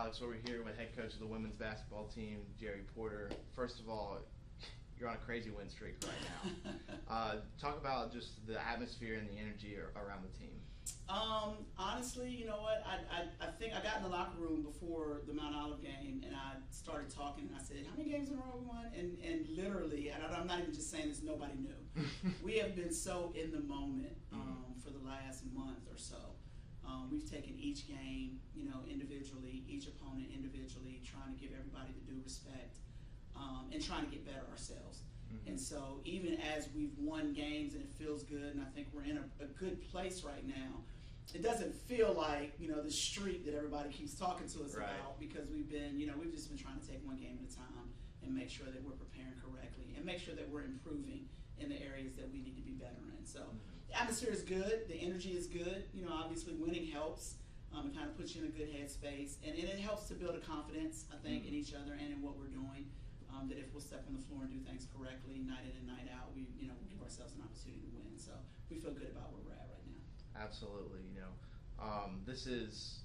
Alex, we're here with head coach of the women's basketball team, Jerry Porter. First of all, you're on a crazy win streak right now. Talk about just the atmosphere and the energy around the team. Honestly, you know what? I think I got in the locker room before the Mount Olive game, and I started talking, and I said, how many games in a row we won? And literally, and I'm not even just saying this, nobody knew. We have been so in the moment for the last month or so. We've taken each game, individually, each opponent individually, trying to give everybody the due respect, and trying to get better ourselves. And so even as we've won games and it feels good, and I think we're in a good place right now, it doesn't feel like, the streak that everybody keeps talking to us about, because we've just been trying to take one game at a time and make sure that we're preparing correctly and make sure that we're improving in the areas that we need to be better in. So the atmosphere is good, the energy is good. Obviously winning helps. It kind of puts you in a good headspace, and it helps to build a confidence, I think, in each other and in what we're doing. That if we'll step on the floor and do things correctly, night in and night out, we'll give ourselves an opportunity to win. So we feel good about where we're at right now. Absolutely. This is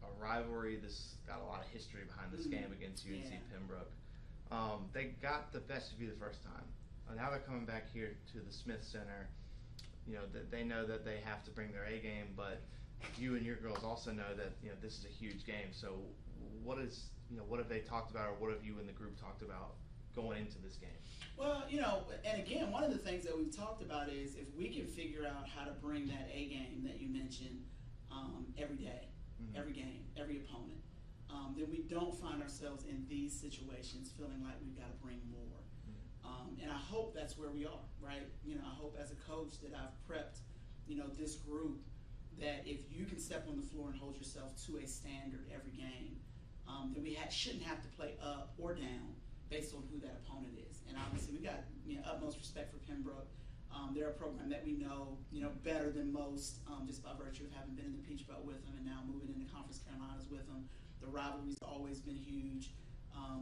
a rivalry. This got a lot of history behind this game against UNC Pembroke. They got the best of you the first time. Now they're coming back here to the Smith Center. They know that they have to bring their A game, but you and your girls also know that this is a huge game. So what have they talked about, or what have you and the group talked about going into this game? Well, and again, one of the things that we've talked about is if we can figure out how to bring that A game that you mentioned every day, every game, every opponent, then we don't find ourselves in these situations feeling like we've got to bring more. And I hope that's where we are, right? I hope as a coach that I've prepped, this group, that if you can step on the floor and hold yourself to a standard every game, then we shouldn't have to play up or down based on who that opponent is. And obviously we got utmost respect for Pembroke. They're a program that we know better than most, just by virtue of having been in the Peach Belt with them and now moving into Conference Carolinas with them. The rivalry's always been huge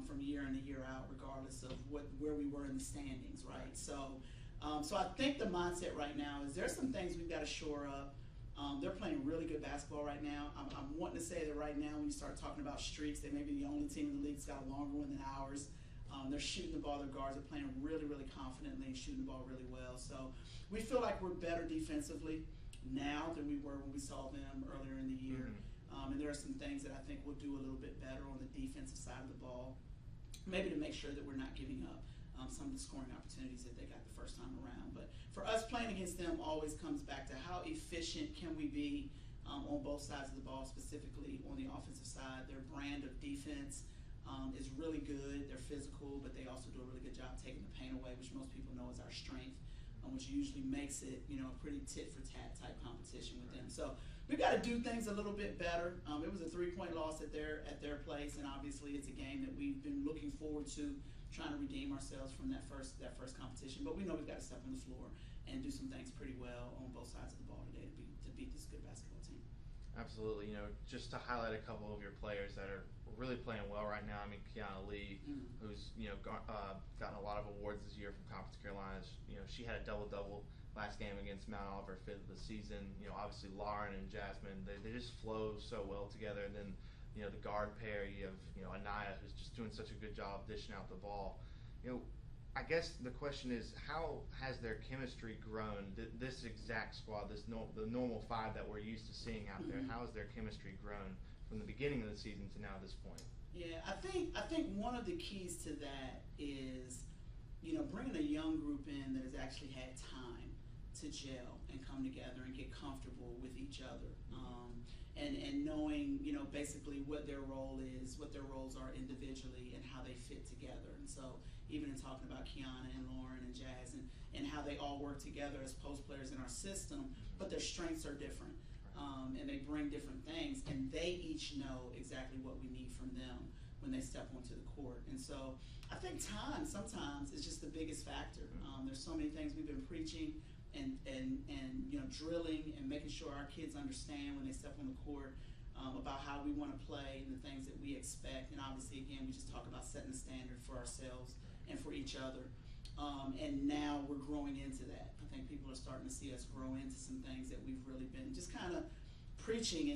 from year in and year out, regardless of where we were in the standings, right? So I think the mindset right now is there's some things we've got to shore up. They're playing really good basketball right now. I'm wanting to say that right now, when you start talking about streaks, they may be the only team in the league that's got a longer one than ours. They're shooting the ball. Their guards are playing really, really confidently and shooting the ball really well. So we feel like we're better defensively now than we were when we saw them earlier in the year. And there are some things that I think we'll do a little bit better on the defensive side of the ball, maybe to make sure that we're not giving up some of the scoring opportunities that they got the first time around. But for us, playing against them always comes back to how efficient can we be on both sides of the ball, specifically on the offensive side. Their brand of defense is really good. They're physical, but they also do a really good job taking the pain away, which most people know is our strength, which usually makes it a pretty tit-for-tat type competition with them. So we've got to do things a little bit better. It was a 3-point loss at their place, and obviously it's a game that we've been looking forward to, trying to redeem ourselves from that first competition. But we know we've got to step on the floor and do some things pretty well on both sides of the ball today to beat this good basketball team. Absolutely. Just to highlight a couple of your players that are really playing well right now. I mean, Kiana Lee, who's gotten a lot of awards this year from Conference Carolinas. She had a double-double last game against Mount Olive, 5th of the season. Obviously Lauren and Jasmine, they just flow so well together. And then the guard pair, you have Anaya, who's just doing such a good job dishing out the ball. I guess the question is, how has their chemistry grown? This exact squad, the normal 5 that we're used to seeing out there, how has their chemistry grown from the beginning of the season to now this point? Yeah, I think one of the keys to that is, bringing a young group in that has actually had time to gel and come together and get comfortable with each other, and knowing, basically what their role is, what their roles are individually, and how they fit together. And so even in talking about Kiana and Lauren and Jazz and how they all work together as post players in our system, but their strengths are different, and they bring different things, and they each know exactly what we need from them when they step onto the court. And so I think time sometimes is just the biggest factor. There's so many things we've been preaching and drilling and making sure our kids understand when they step on the court about how we want to play and the things that we expect. And obviously, again, we just talk about setting the standard for ourselves and for each other. And now we're growing into that. I think people are starting to see us grow into some things that we've really been just kind of preaching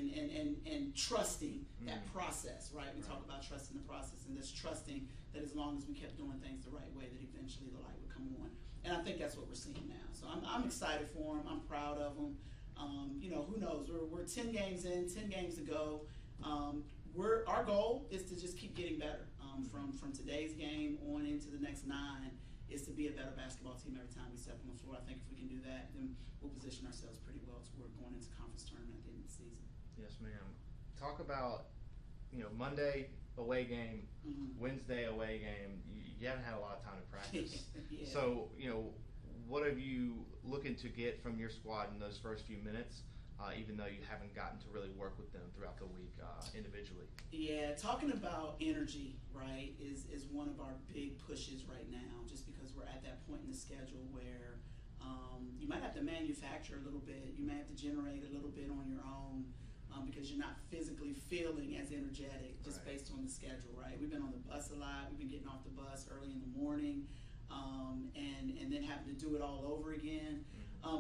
and trusting that process, right? We talk about trusting the process, and this trusting that as long as we kept doing things the right way, that eventually the light would come on. And I think that's what we're seeing now. So I'm excited for them. I'm proud of them. You know, who knows? We're 10 games in, 10 games to go. Our goal is to just keep getting better. From today's game on into the next 9 is to be a better basketball team every time we step on the floor. I think if we can do that, then we'll position ourselves pretty well toward going into conference tournament at the end of the season. Yes, ma'am. Talk about, you know, Monday away game, Wednesday away game. You haven't had a lot of time to practice. Yeah. So, you know, what have you looking to get from your squad in those first few minutes? Even though you haven't gotten to really work with them throughout the week individually. Yeah, talking about energy, right, is one of our big pushes right now, just because we're at that point in the schedule where you might have to manufacture a little bit. You may have to generate a little bit on your own because you're not physically feeling as energetic just based on the schedule, right? We've been on the bus a lot. We've been getting off the bus early in the morning and then having to do it all over again.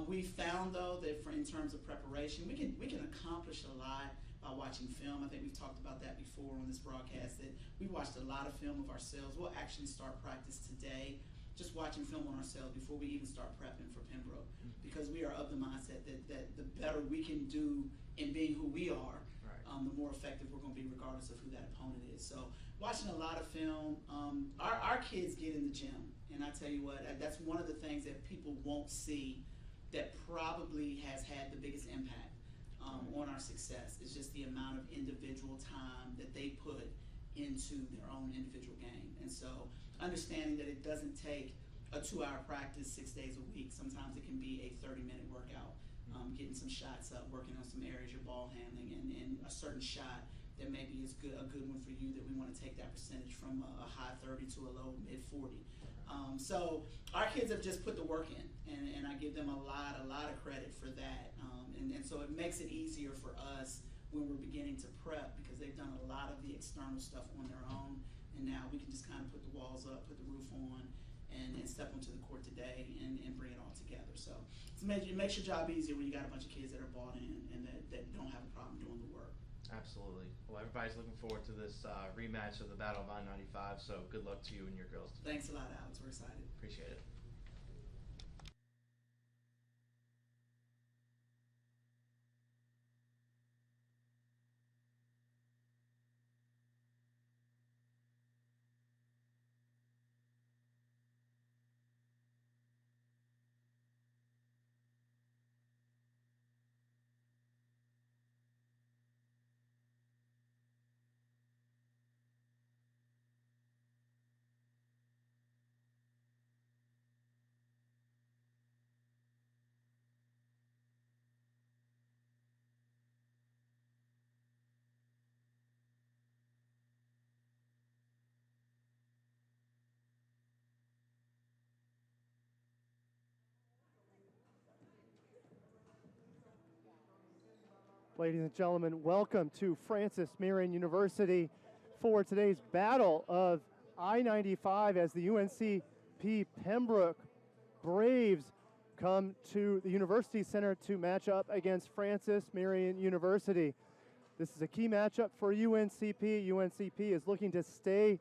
We found, though, that in terms of preparation, we can accomplish a lot by watching film. I think we've talked about that before on this broadcast, that we watched a lot of film of ourselves. We'll actually start practice today just watching film on ourselves before we even start prepping for Pembroke, because we are of the mindset that the better we can do in being who we are, the more effective we're going to be regardless of who that opponent is. So watching a lot of film. Our kids get in the gym, and I tell you what, that's one of the things that people won't see that probably has had the biggest impact on our success. Is just the amount of individual time that they put into their own individual game. And so understanding that it doesn't take a 2-hour practice 6 days a week. Sometimes it can be a 30-minute workout, getting some shots up, working on some areas, your ball handling, and a certain shot that maybe is a good one for you, that we want to take that percentage from a high 30 to a low mid 40. So our kids have just put the work in, and I give them a lot of credit for that. And so it makes it easier for us when we're beginning to prep, because they've done a lot of the external stuff on their own, and now we can just kind of put the walls up, put the roof on, and step onto the court today and bring it all together. So it makes your job easier when you got a bunch of kids that are bought in and that don't have a problem doing the work. Absolutely. Well, everybody's looking forward to this rematch of the Battle of I-95, so good luck to you and your girls today. Thanks a lot, Alex. We're excited. Appreciate it. Ladies and gentlemen, welcome to Francis Marion University for today's Battle of I-95 as the UNC Pembroke Braves come to the University Center to match up against Francis Marion University. This is a key matchup for UNCP. UNCP is looking to stay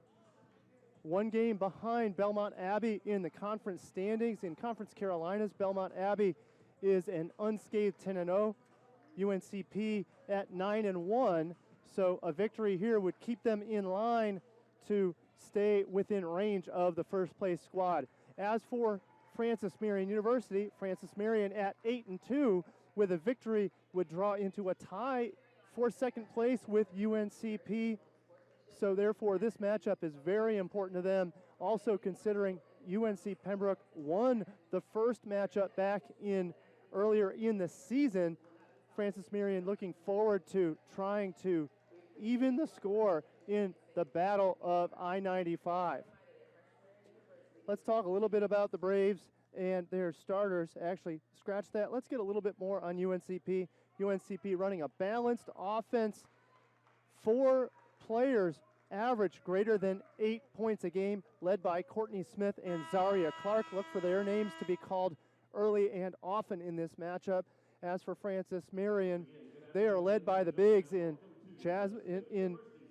one game behind Belmont Abbey in the conference standings. In Conference Carolinas, Belmont Abbey is an unscathed 10-0. UNCP at 9-1, so a victory here would keep them in line to stay within range of the first place squad. As for Francis Marion University, Francis Marion at 8-2 with a victory would draw into a tie for second place with UNCP. So therefore this matchup is very important to them. Also considering UNC Pembroke won the first matchup back earlier in the season. Francis Marion looking forward to trying to even the score in the Battle of I-95. Let's talk a little bit about the Braves and their starters. Actually, scratch that. Let's get a little bit more on UNCP. UNCP running a balanced offense. 4 players average greater than 8 points a game, led by Courtney Smith and Zaria Clark. Look for their names to be called early and often in this matchup. As for Francis Marion, They are led by the bigs in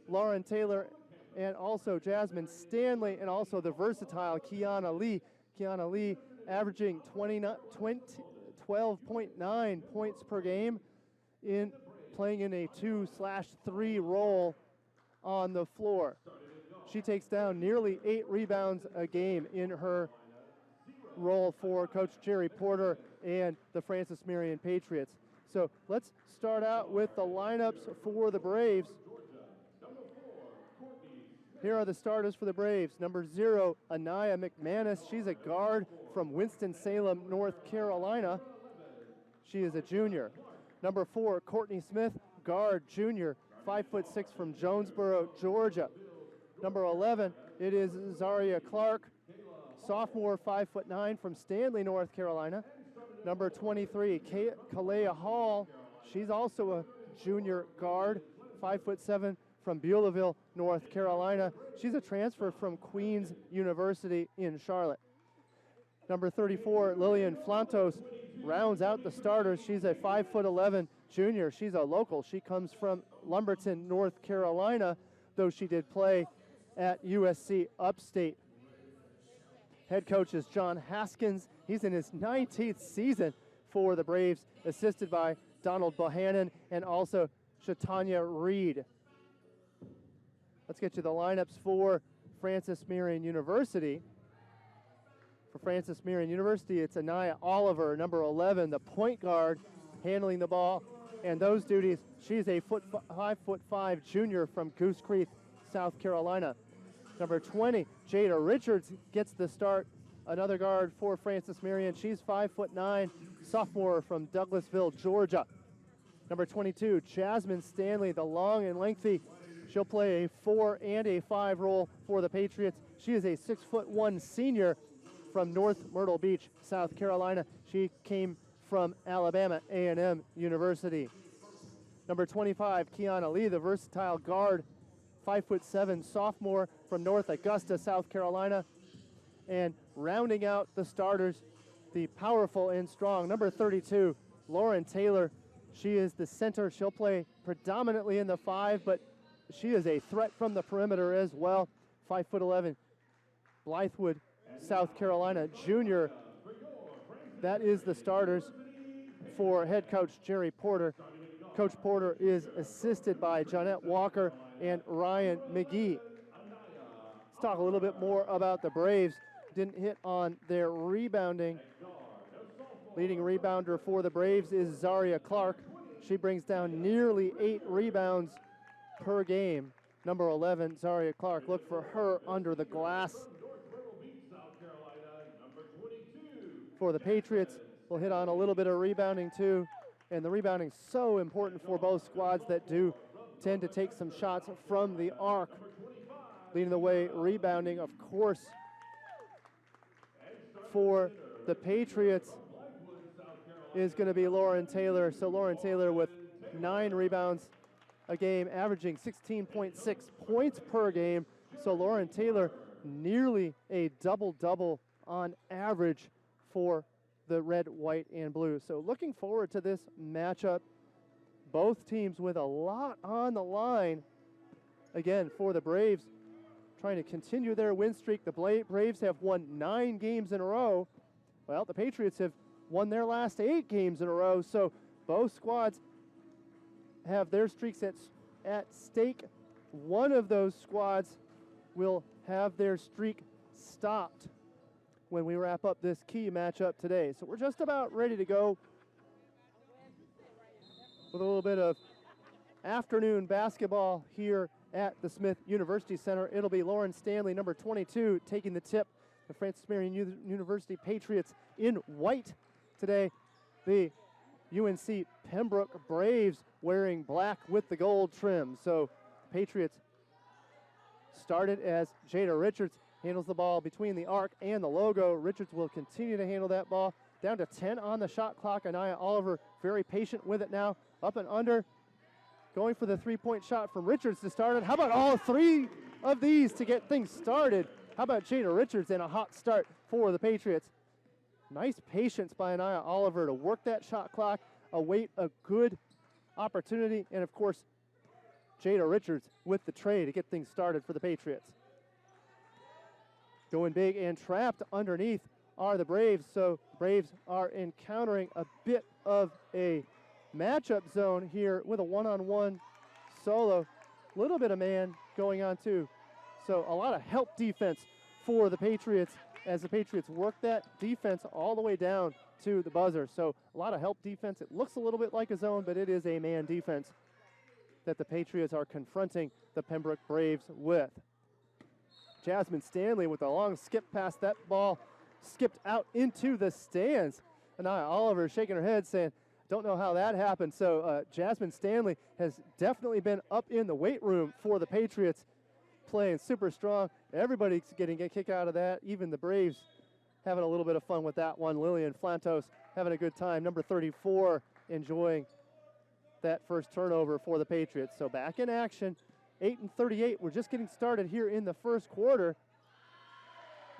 Lauren Taylor and also Jasmine Stanley, and also the versatile Kiana Lee. Kiana Lee averaging 12.9 points per game in playing in a 2/3 role on the floor. She takes down nearly 8 rebounds a game in her role for Coach Jerry Porter and the Francis Marion Patriots. So let's start out with the lineups for the Braves. Here are the starters for the Braves. Number 0, Anaya McManus. She's a guard from Winston-Salem, North Carolina. She is a junior. Number 4, Courtney Smith, guard, junior, 5'6" from Jonesboro, Georgia. Number 11, it is Zaria Clark, sophomore, 5'9" from Stanley, North Carolina. Number 23, Kalea Hall. She's also a junior guard, 5'7" from Beulahville, North Carolina. She's a transfer from Queens University in Charlotte. Number 34, Lillian Flantos, rounds out the starters. She's a 5'11" junior. She's a local. She comes from Lumberton, North Carolina, though she did play at USC Upstate. Head coach is John Haskins. He's in his 19th season for the Braves, assisted by Donald Bohannon and also Shatanya Reed. Let's get you the lineups for Francis Marion University. For Francis Marion University, it's Anaya Oliver, number 11, the point guard, handling the ball. And those duties, she's a 5'5" junior from Goose Creek, South Carolina. Number 20, Jada Richards gets the start, another guard for Francis Marion. She's 5'9", sophomore from Douglasville, Georgia. Number 22, Jasmine Stanley, the long and lengthy. She'll play a 4 and a 5 role for the Patriots. She is a 6'1" senior from North Myrtle Beach, South Carolina. She came from Alabama A&M University. Number 25, Kiana Lee, the versatile guard, 5'7", sophomore from North Augusta, South Carolina. And rounding out the starters, the powerful and strong, number 32, Lauren Taylor. She is the center. She'll play predominantly in the 5, but she is a threat from the perimeter as well. 5'11", Blythewood, South Carolina junior. That is the starters for head coach Jerry Porter. Coach Porter is assisted by Jonette Walker and Ryan McGee. Let's talk a little bit more about the Braves. Didn't hit on their rebounding. Leading rebounder for the Braves is Zaria Clark. She brings down nearly 8 rebounds per game. Number 11, Zaria Clark. Look for her under the glass. For the Patriots, we'll hit on a little bit of rebounding too. And the rebounding is so important for both squads that do tend to take some shots from the arc. Leading the way, rebounding, of course, for the Patriots is going to be Lauren Taylor. So Lauren Taylor with 9 rebounds a game, averaging 16.6 points per game. So Lauren Taylor nearly a double-double on average for the red, white, and blue. So looking forward to this matchup. Both teams with a lot on the line. Again, for the Braves, trying to continue their win streak. The Braves have won 9 games in a row. Well, the Patriots have won their last 8 games in a row. So both squads have their streaks at stake. One of those squads will have their streak stopped when we wrap up this key matchup today. So we're just about ready to go with a little bit of afternoon basketball here at the Smith University Center. It'll be Lauren Stanley, number 22, taking the tip. The Francis Marion University Patriots in white today. The UNC Pembroke Braves wearing black with the gold trim. So Patriots started as Jada Richards handles the ball between the arc and the logo. Richards will continue to handle that ball. Down to 10 on the shot clock. Anaya Oliver very patient with it now. Up and under. Going for the three-point shot from Richards to start it. How about all 3 of these to get things started? How about Jada Richards and a hot start for the Patriots? Nice patience by Anaya Oliver to work that shot clock, await a good opportunity, and of course, Jada Richards with the tray to get things started for the Patriots. Going big and trapped underneath are the Braves, so Braves are encountering a bit of a matchup zone here with a one-on-one solo. A little bit of man going on too. So a lot of help defense for the Patriots as the Patriots work that defense all the way down to the buzzer. So a lot of help defense. It looks a little bit like a zone, but it is a man defense that the Patriots are confronting the Pembroke Braves with. Jasmine Stanley with a long skip past that ball, skipped out into the stands. Anaya Oliver shaking her head saying, don't know how that happened. So Jasmine Stanley has definitely been up in the weight room for the Patriots, playing super strong. Everybody's getting a kick out of that. Even the Braves having a little bit of fun with that one. Lillian Flantos having a good time. Number 34 enjoying that first turnover for the Patriots. So back in action, 8:38. We're just getting started here in the first quarter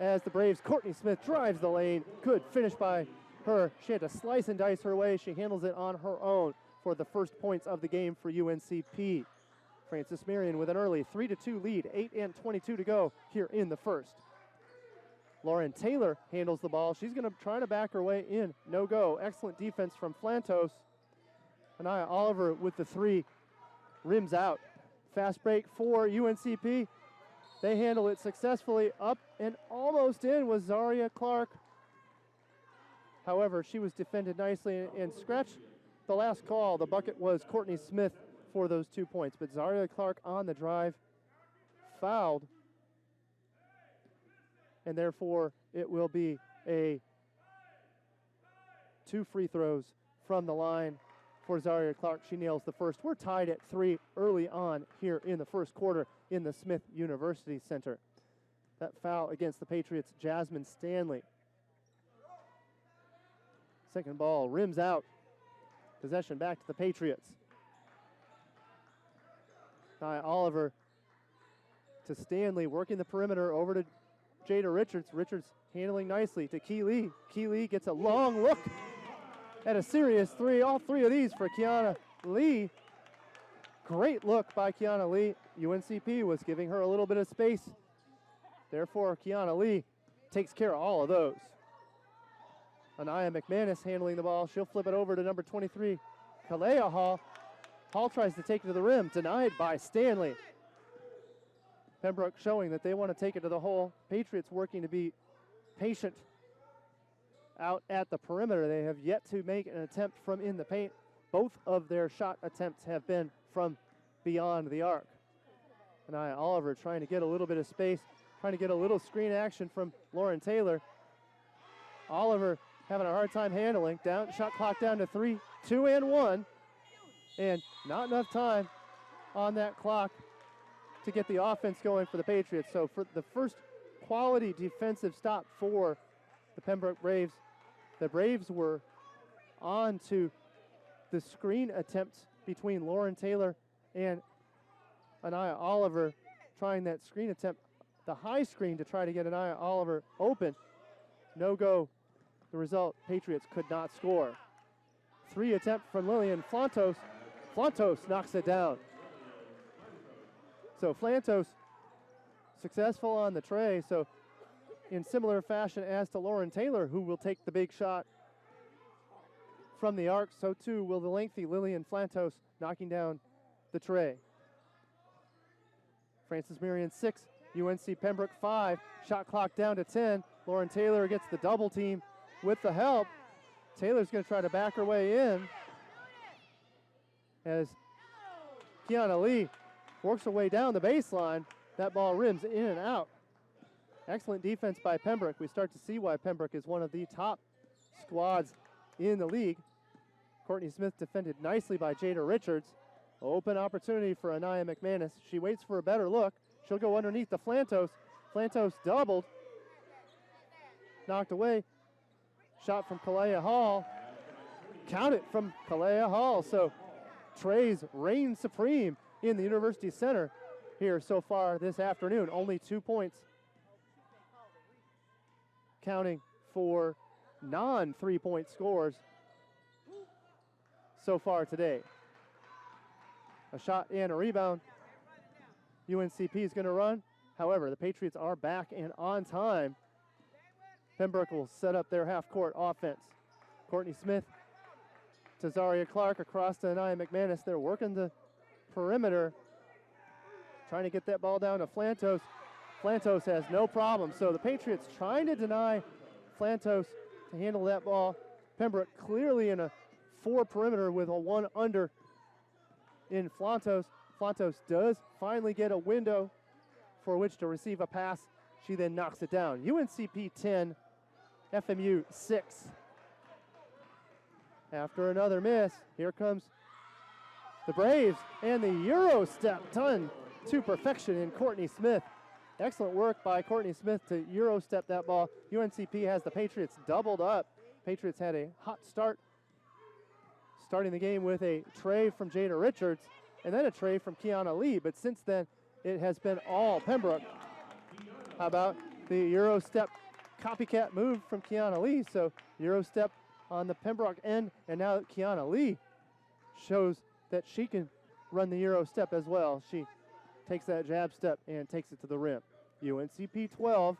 as the Braves, Courtney Smith drives the lane. Good finish by her. She had to slice and dice her way. She handles it on her own for the first points of the game for UNCP. Frances Marion with an early 3-2 lead, 8:22 to go here in the first. Lauren Taylor handles the ball. She's going to try to back her way in. No go. Excellent defense from Flantos. Anaya Oliver with the three. Rims out. Fast break for UNCP. They handle it successfully. Up and almost in was Zaria Clark. However, she was defended nicely and scratched the last call. The bucket was Courtney Smith for those 2 points. But Zaria Clark on the drive fouled. And therefore, it will be a 2 free throws from the line for Zaria Clark. She nails the first. We're tied at 3 early on here in the first quarter in the Smith University Center. That foul against the Patriots, Jasmine Stanley. Second ball rims out. Possession back to the Patriots. Nia Oliver to Stanley, working the perimeter over to Jada Richards. Richards handling nicely to Key Lee. Key Lee gets a long look at a serious three. All three of these for Kiana Lee. Great look by Kiana Lee. UNCP was giving her a little bit of space. Therefore, Kiana Lee takes care of all of those. Anaya McManus handling the ball. She'll flip it over to number 23, Kalea Hall. Hall tries to take it to the rim, denied by Stanley. Pembroke showing that they want to take it to the hole. Patriots working to be patient out at the perimeter. They have yet to make an attempt from in the paint. Both of their shot attempts have been from beyond the arc. Anaya Oliver trying to get a little bit of space, trying to get a little screen action from Lauren Taylor. Oliver having a hard time handling. Down, shot clock down to 3, 2 and 1. And not enough time on that clock to get the offense going for the Patriots. So for the first quality defensive stop for the Pembroke Braves, the Braves were on to the screen attempts between Lauren Taylor and Anaya Oliver, trying that screen attempt, the high screen to try to get Anaya Oliver open. No go. The result, Patriots could not score. 3 attempt from Lillian Flantos. Flantos knocks it down. So Flantos successful on the tray. So in similar fashion as to Lauren Taylor, who will take the big shot from the arc, so too will the lengthy Lillian Flantos, knocking down the tray. Frances Marion 6, UNC Pembroke 5. Shot clock down to 10. Lauren Taylor gets the double team with the help. Taylor's going to try to back her way in as Kiana Lee works her way down the baseline. That ball rims in and out. Excellent defense by Pembroke. We start to see why Pembroke is one of the top squads in the league. Courtney Smith defended nicely by Jada Richards. Open opportunity for Anaya McManus. She waits for a better look. She'll go underneath the Flantos. Flantos doubled. Knocked away. Shot from Kalea Hall. Count it from Kalea Hall. So Trays reign supreme in the University Center here so far this afternoon. Only 2 points. Counting for non-3-point scores so far today. A shot and a rebound. UNCP is going to run. However, the Patriots are back and on time. Pembroke will set up their half-court offense. Courtney Smith to Zaria Clark across to Anaya McManus. They're working the perimeter, trying to get that ball down to Flantos. Flantos has no problem. So the Patriots trying to deny Flantos to handle that ball. Pembroke clearly in a 4 perimeter with a 1 under in Flantos. Flantos does finally get a window for which to receive a pass. She then knocks it down. UNCP 10, FMU 6. After another miss, here comes the Braves and the Euro step done to perfection in Courtney Smith. Excellent work by Courtney Smith to Euro step that ball. UNCP has the Patriots doubled up. Patriots had a hot start, starting the game with a tray from Jada Richards and then a tray from Kiana Lee. But since then, it has been all Pembroke. How about the Euro step copycat move from Kiana Lee? So Euro step on the Pembroke end, and now Kiana Lee shows that she can run the Euro step as well. She takes that jab step and takes it to the rim. UNCP 12,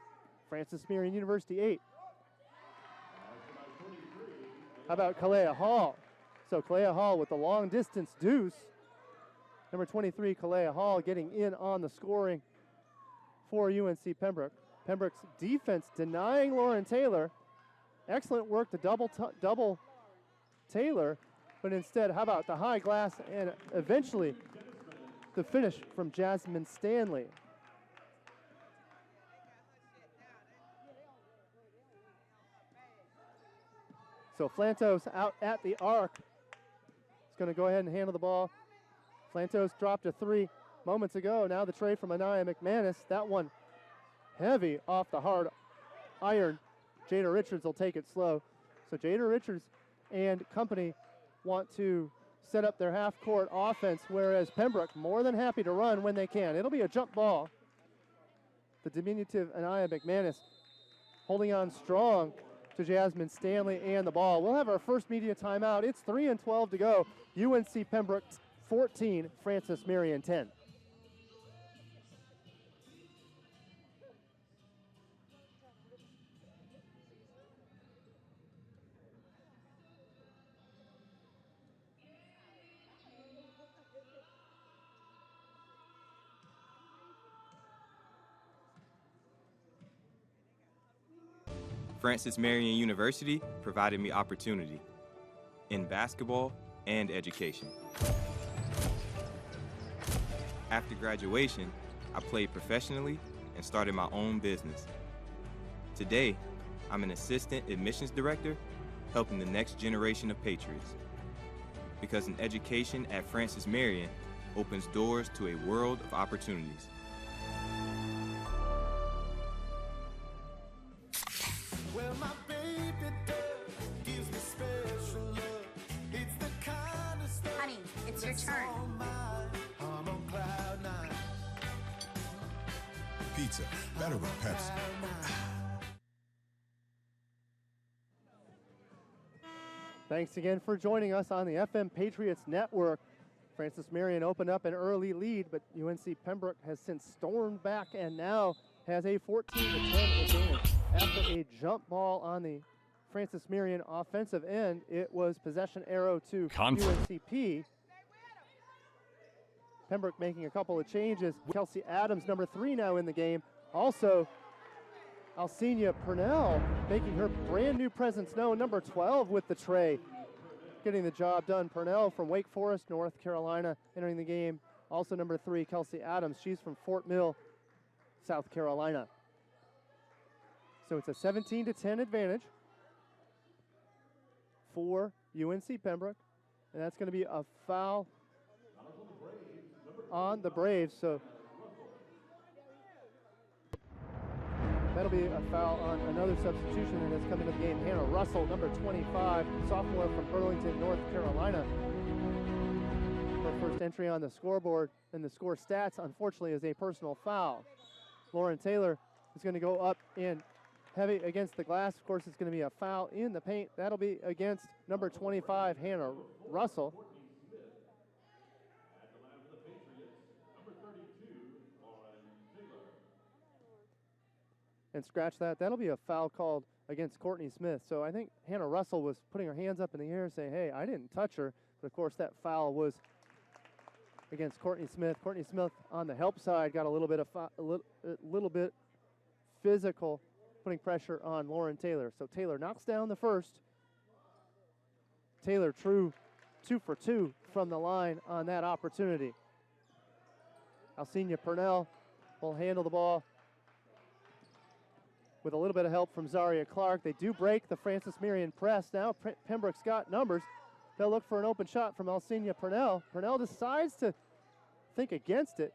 Francis Marion University 8. How about Kalea Hall? So Kalea Hall with the long distance deuce. Number 23, Kalea Hall, getting in on the scoring for UNC Pembroke. Pembroke's defense denying Lauren Taylor. Excellent work to double Taylor, but instead, how about the high glass and eventually the finish from Jasmine Stanley. So Flantos out at the arc. He's going to go ahead and handle the ball. Flantos dropped a 3 moments ago. Now the tray from Anaya McManus. That one heavy off the hard iron. Jada Richards will take it slow. So Jada Richards and company want to set up their half-court offense, whereas Pembroke more than happy to run when they can. It'll be a jump ball. The diminutive Anaya McManus holding on strong to Jasmine Stanley and the ball. We'll have our first media timeout. It's 3:12 to go. UNC Pembroke 14, Francis Marion 10. Francis Marion University provided me opportunity in basketball and education. After graduation, I played professionally and started my own business. Today, I'm an assistant admissions director helping the next generation of Patriots. Because an education at Francis Marion opens doors to a world of opportunities. Well, my baby doll gives me special love. It's the kind of stuff. Honey, it's your turn. I'm on cloud 9. Pizza, better with Pepsi. Thanks again for joining us on the FM Patriots Network. Francis Marion opened up an early lead, but UNC Pembroke has since stormed back and now has a 14-10 advantage. After a jump ball on the Francis Marion offensive end, it was possession arrow to UNCP. Pembroke making a couple of changes. Kelsey Adams, number 3 now in the game. Also, Alcina Purnell making her brand new presence known, number 12 with the tray. Getting the job done. Purnell from Wake Forest, North Carolina, entering the game. Also number 3, Kelsey Adams. She's from Fort Mill, South Carolina. So it's a 17-10 advantage for UNC Pembroke. And that's going to be a foul on the Braves. So that'll be a foul on another substitution that has come into the game. Hannah Russell, number 25, sophomore from Burlington, North Carolina. Her first entry on the scoreboard and the score stats, unfortunately, is a personal foul. Lauren Taylor is going to go up in heavy against the glass. Of course, it's going to be a foul in the paint. That'll be against number 25, Hannah Russell. and scratch that. That'll be a foul called against Courtney Smith. So I think Hannah Russell was putting her hands up in the air saying, hey, I didn't touch her. But of course, that foul was against Courtney Smith. Courtney Smith on the help side got a little bit physical, putting pressure on Lauren Taylor. So Taylor knocks down the first. Taylor true 2 for 2 from the line on that opportunity. Alcina Purnell will handle the ball with a little bit of help from Zaria Clark. They do break the Francis Marion press. Now Pembroke's got numbers. They'll look for an open shot from Alcina Purnell. Purnell decides to think against it.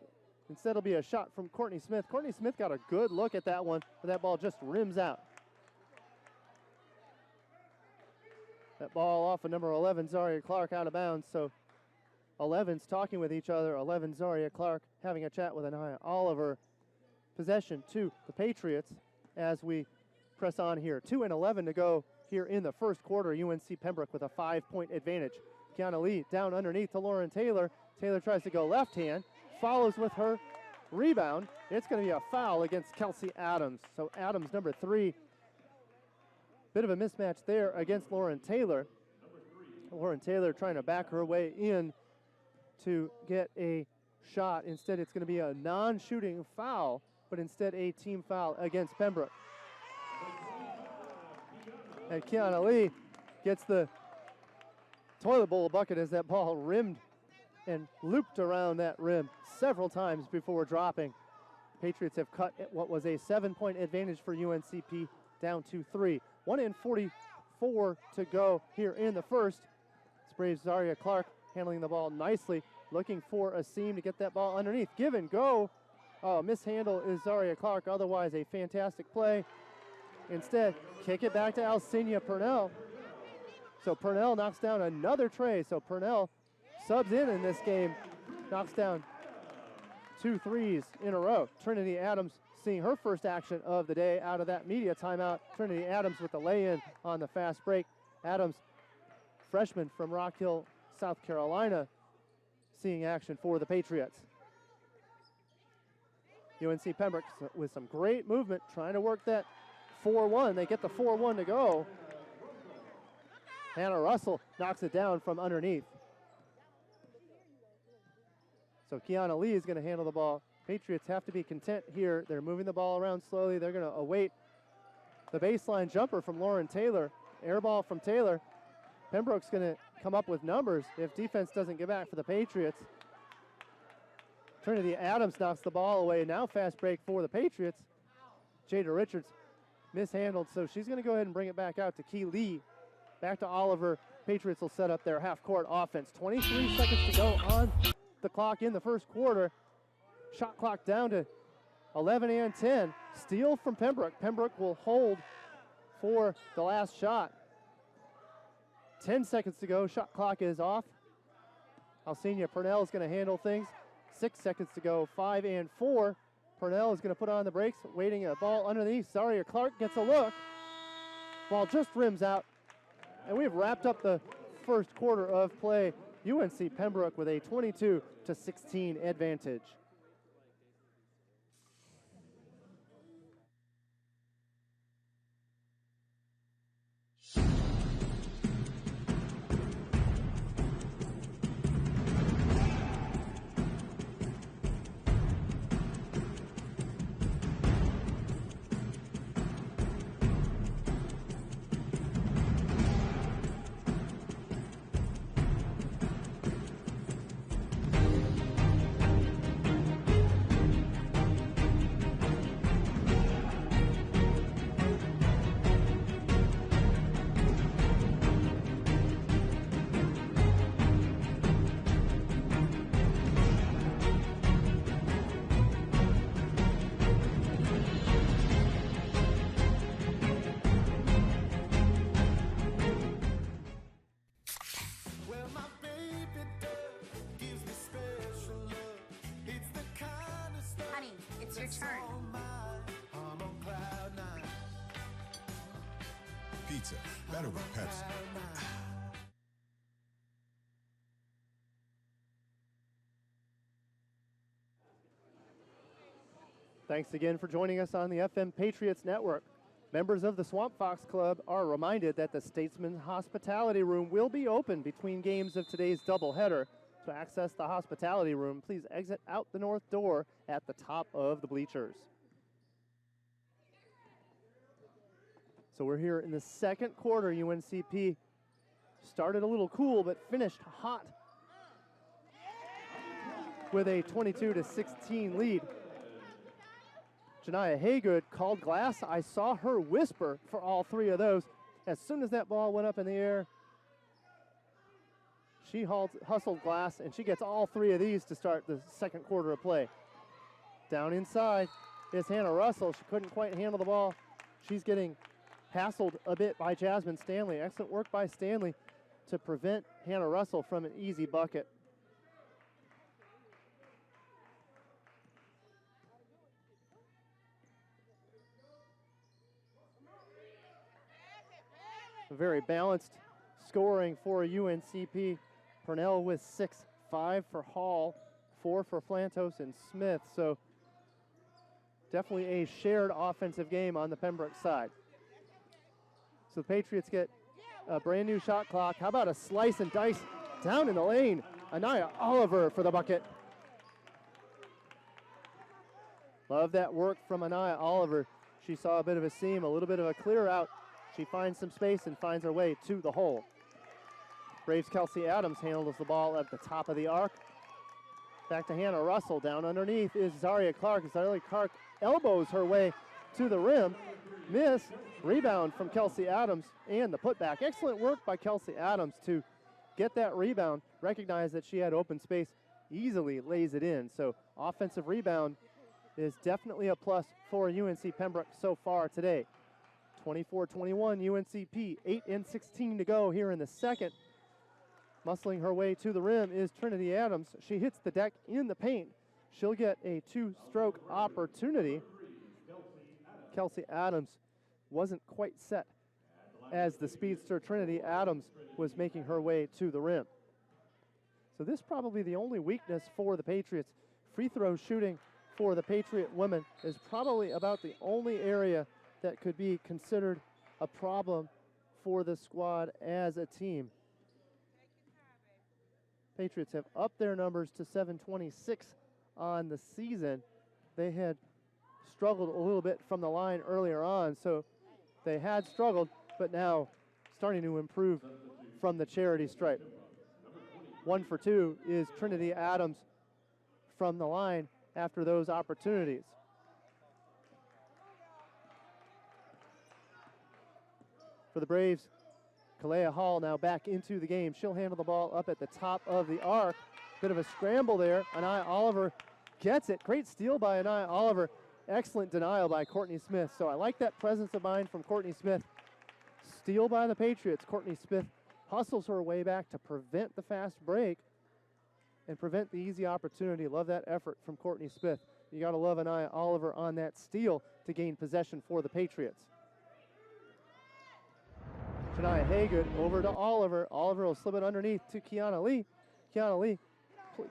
Instead, it'll be a shot from Courtney Smith. Courtney Smith got a good look at that one, but that ball just rims out. That ball off of number 11, Zaria Clark, out of bounds. So 11's talking with each other. 11, Zaria Clark, having a chat with Anaya Oliver. Possession to the Patriots as we press on here. 2:11 to go here in the first quarter. UNC Pembroke with a 5-point advantage. Kiana Lee down underneath to Lauren Taylor. Taylor tries to go left hand, follows with her rebound. It's going to be a foul against Kelsey Adams. So Adams, number 3. Bit of a mismatch there against Lauren Taylor. Lauren Taylor trying to back her way in to get a shot. Instead, it's going to be a non-shooting foul, but instead a team foul against Pembroke. And Kiana Lee gets the toilet bowl bucket as that ball rimmed and looped around that rim several times before dropping. Patriots have cut what was a 7-point advantage for UNCP down to 3. 1:44 to go here in the first. It's brave Zaria Clark handling the ball nicely, looking for a seam to get that ball underneath. Give and go. Oh, mishandle is Zaria Clark, otherwise a fantastic play. Instead, kick it back to Alcina Purnell. So Purnell knocks down another tray. So Purnell subs in this game, knocks down 2 threes in a row. Trinity Adams seeing her first action of the day out of that media timeout. Trinity Adams with the lay-in on the fast break. Adams, freshman from Rock Hill, South Carolina, seeing action for the Patriots. UNC Pembroke with some great movement, trying to work that 4-1. They get the 4-1 to go. Hannah Russell knocks it down from underneath. So Kiana Lee is going to handle the ball. Patriots have to be content here. They're moving the ball around slowly. They're going to await the baseline jumper from Lauren Taylor. Air ball from Taylor. Pembroke's going to come up with numbers if defense doesn't get back for the Patriots. Trinity Adams knocks the ball away. Now fast break for the Patriots. Jada Richards mishandled, so she's going to go ahead and bring it back out to Key Lee. Back to Oliver. Patriots will set up their half-court offense. 23 seconds to go on the clock in the first quarter. Shot clock down to 11 and 10. Steal from Pembroke. Pembroke will hold for the last shot. 10 seconds to go. Shot clock is off. Alcina Purnell is going to handle things. 6 seconds to go. 5 and 4. Purnell is going to put on the brakes, waiting a ball underneath. Zaria Clark gets a look. Ball just rims out. And we've wrapped up the first quarter of play. UNC Pembroke with a 22-16 advantage. Pizza, better with Pepsi. Thanks again for joining us on the FM Patriots Network. Members of the Swamp Fox Club are reminded that the Statesman Hospitality Room will be open between games of today's doubleheader. To access the hospitality room, please exit out the north door at the top of the bleachers. So we're here in the second quarter. UNCP started a little cool but finished hot with a 22-16 lead. Janiah Haygood called glass. I saw her whisper for all three of those. As soon as that ball went up in the air, she hustled glass, and she gets all three of these to start the second quarter of play. Down inside is Hannah Russell. She couldn't quite handle the ball. She's getting hassled a bit by Jasmine Stanley. Excellent work by Stanley to prevent Hannah Russell from an easy bucket. Very balanced scoring for UNCP. Purnell with 6, 5 for Hall, 4 for Flantos and Smith. So definitely a shared offensive game on the Pembroke side. So the Patriots get a brand new shot clock. How about a slice and dice down in the lane? Anaya Oliver for the bucket. Love that work from Anaya Oliver. She saw a bit of a seam, a little bit of a clear out. She finds some space and finds her way to the hole. Braves' Kelsey Adams handles the ball at the top of the arc. Back to Hannah Russell. Down underneath is Zaria Clark. Zaria Clark elbows her way to the rim. Miss. Rebound from Kelsey Adams and the putback. Excellent work by Kelsey Adams to get that rebound. Recognize that she had open space. Easily lays it in. So offensive rebound is definitely a plus for UNC Pembroke so far today. 24-21 UNCP, 8:16 to go here in the second. Muscling her way to the rim is Trinity Adams. She hits the deck in the paint. She'll get a two-stroke opportunity. Kelsey Adams wasn't quite set as the speedster Trinity Adams was making her way to the rim. So this is probably the only weakness for the Patriots. Free throw shooting for the Patriot women is probably about the only area that could be considered a problem for the squad as a team. Patriots have upped their numbers to 726 on the season. They had struggled a little bit from the line earlier on, so they had struggled, but now starting to improve from the charity stripe. 1 for 2 is Trinity Adams from the line after those opportunities. For the Braves, Kalea Hall now back into the game. She'll handle the ball up at the top of the arc. Bit of a scramble there. Anaya Oliver gets it. Great steal by Anaya Oliver. Excellent denial by Courtney Smith. So I like that presence of mind from Courtney Smith. Steal by the Patriots. Courtney Smith hustles her way back to prevent the fast break and prevent the easy opportunity. Love that effort from Courtney Smith. You got to love Anaya Oliver on that steal to gain possession for the Patriots. Janiah Haygood over to Oliver. Oliver will slip it underneath to Kiana Lee. Kiana Lee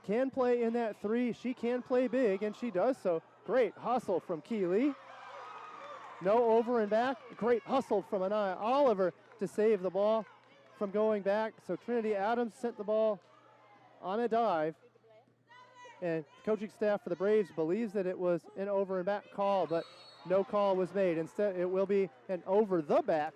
can play in that three. She can play big, and she does so. Great hustle from Key Lee. No over and back. Great hustle from Anaya Oliver to save the ball from going back. So Trinity Adams sent the ball on a dive. And coaching staff for the Braves believes that it was an over and back call, but no call was made. Instead, it will be an over the back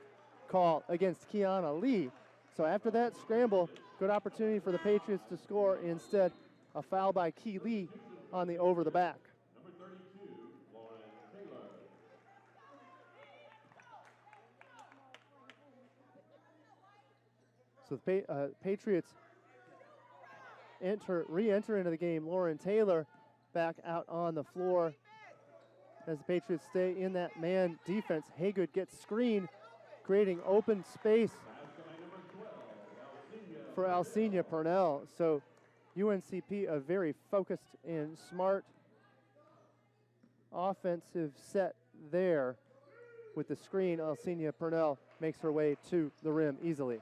call against Kiana Lee. So after that scramble, good opportunity for the Patriots to score. Instead, a foul by Key Lee on the over the back. Number 32, Florence Taylor. So the Patriots re-enter into the game. Lauren Taylor back out on the floor as the Patriots stay in that man defense. Haygood gets screened, creating open space for Alcina Purnell. So UNCP, a very focused and smart offensive set there with the screen. Alcina Purnell makes her way to the rim easily.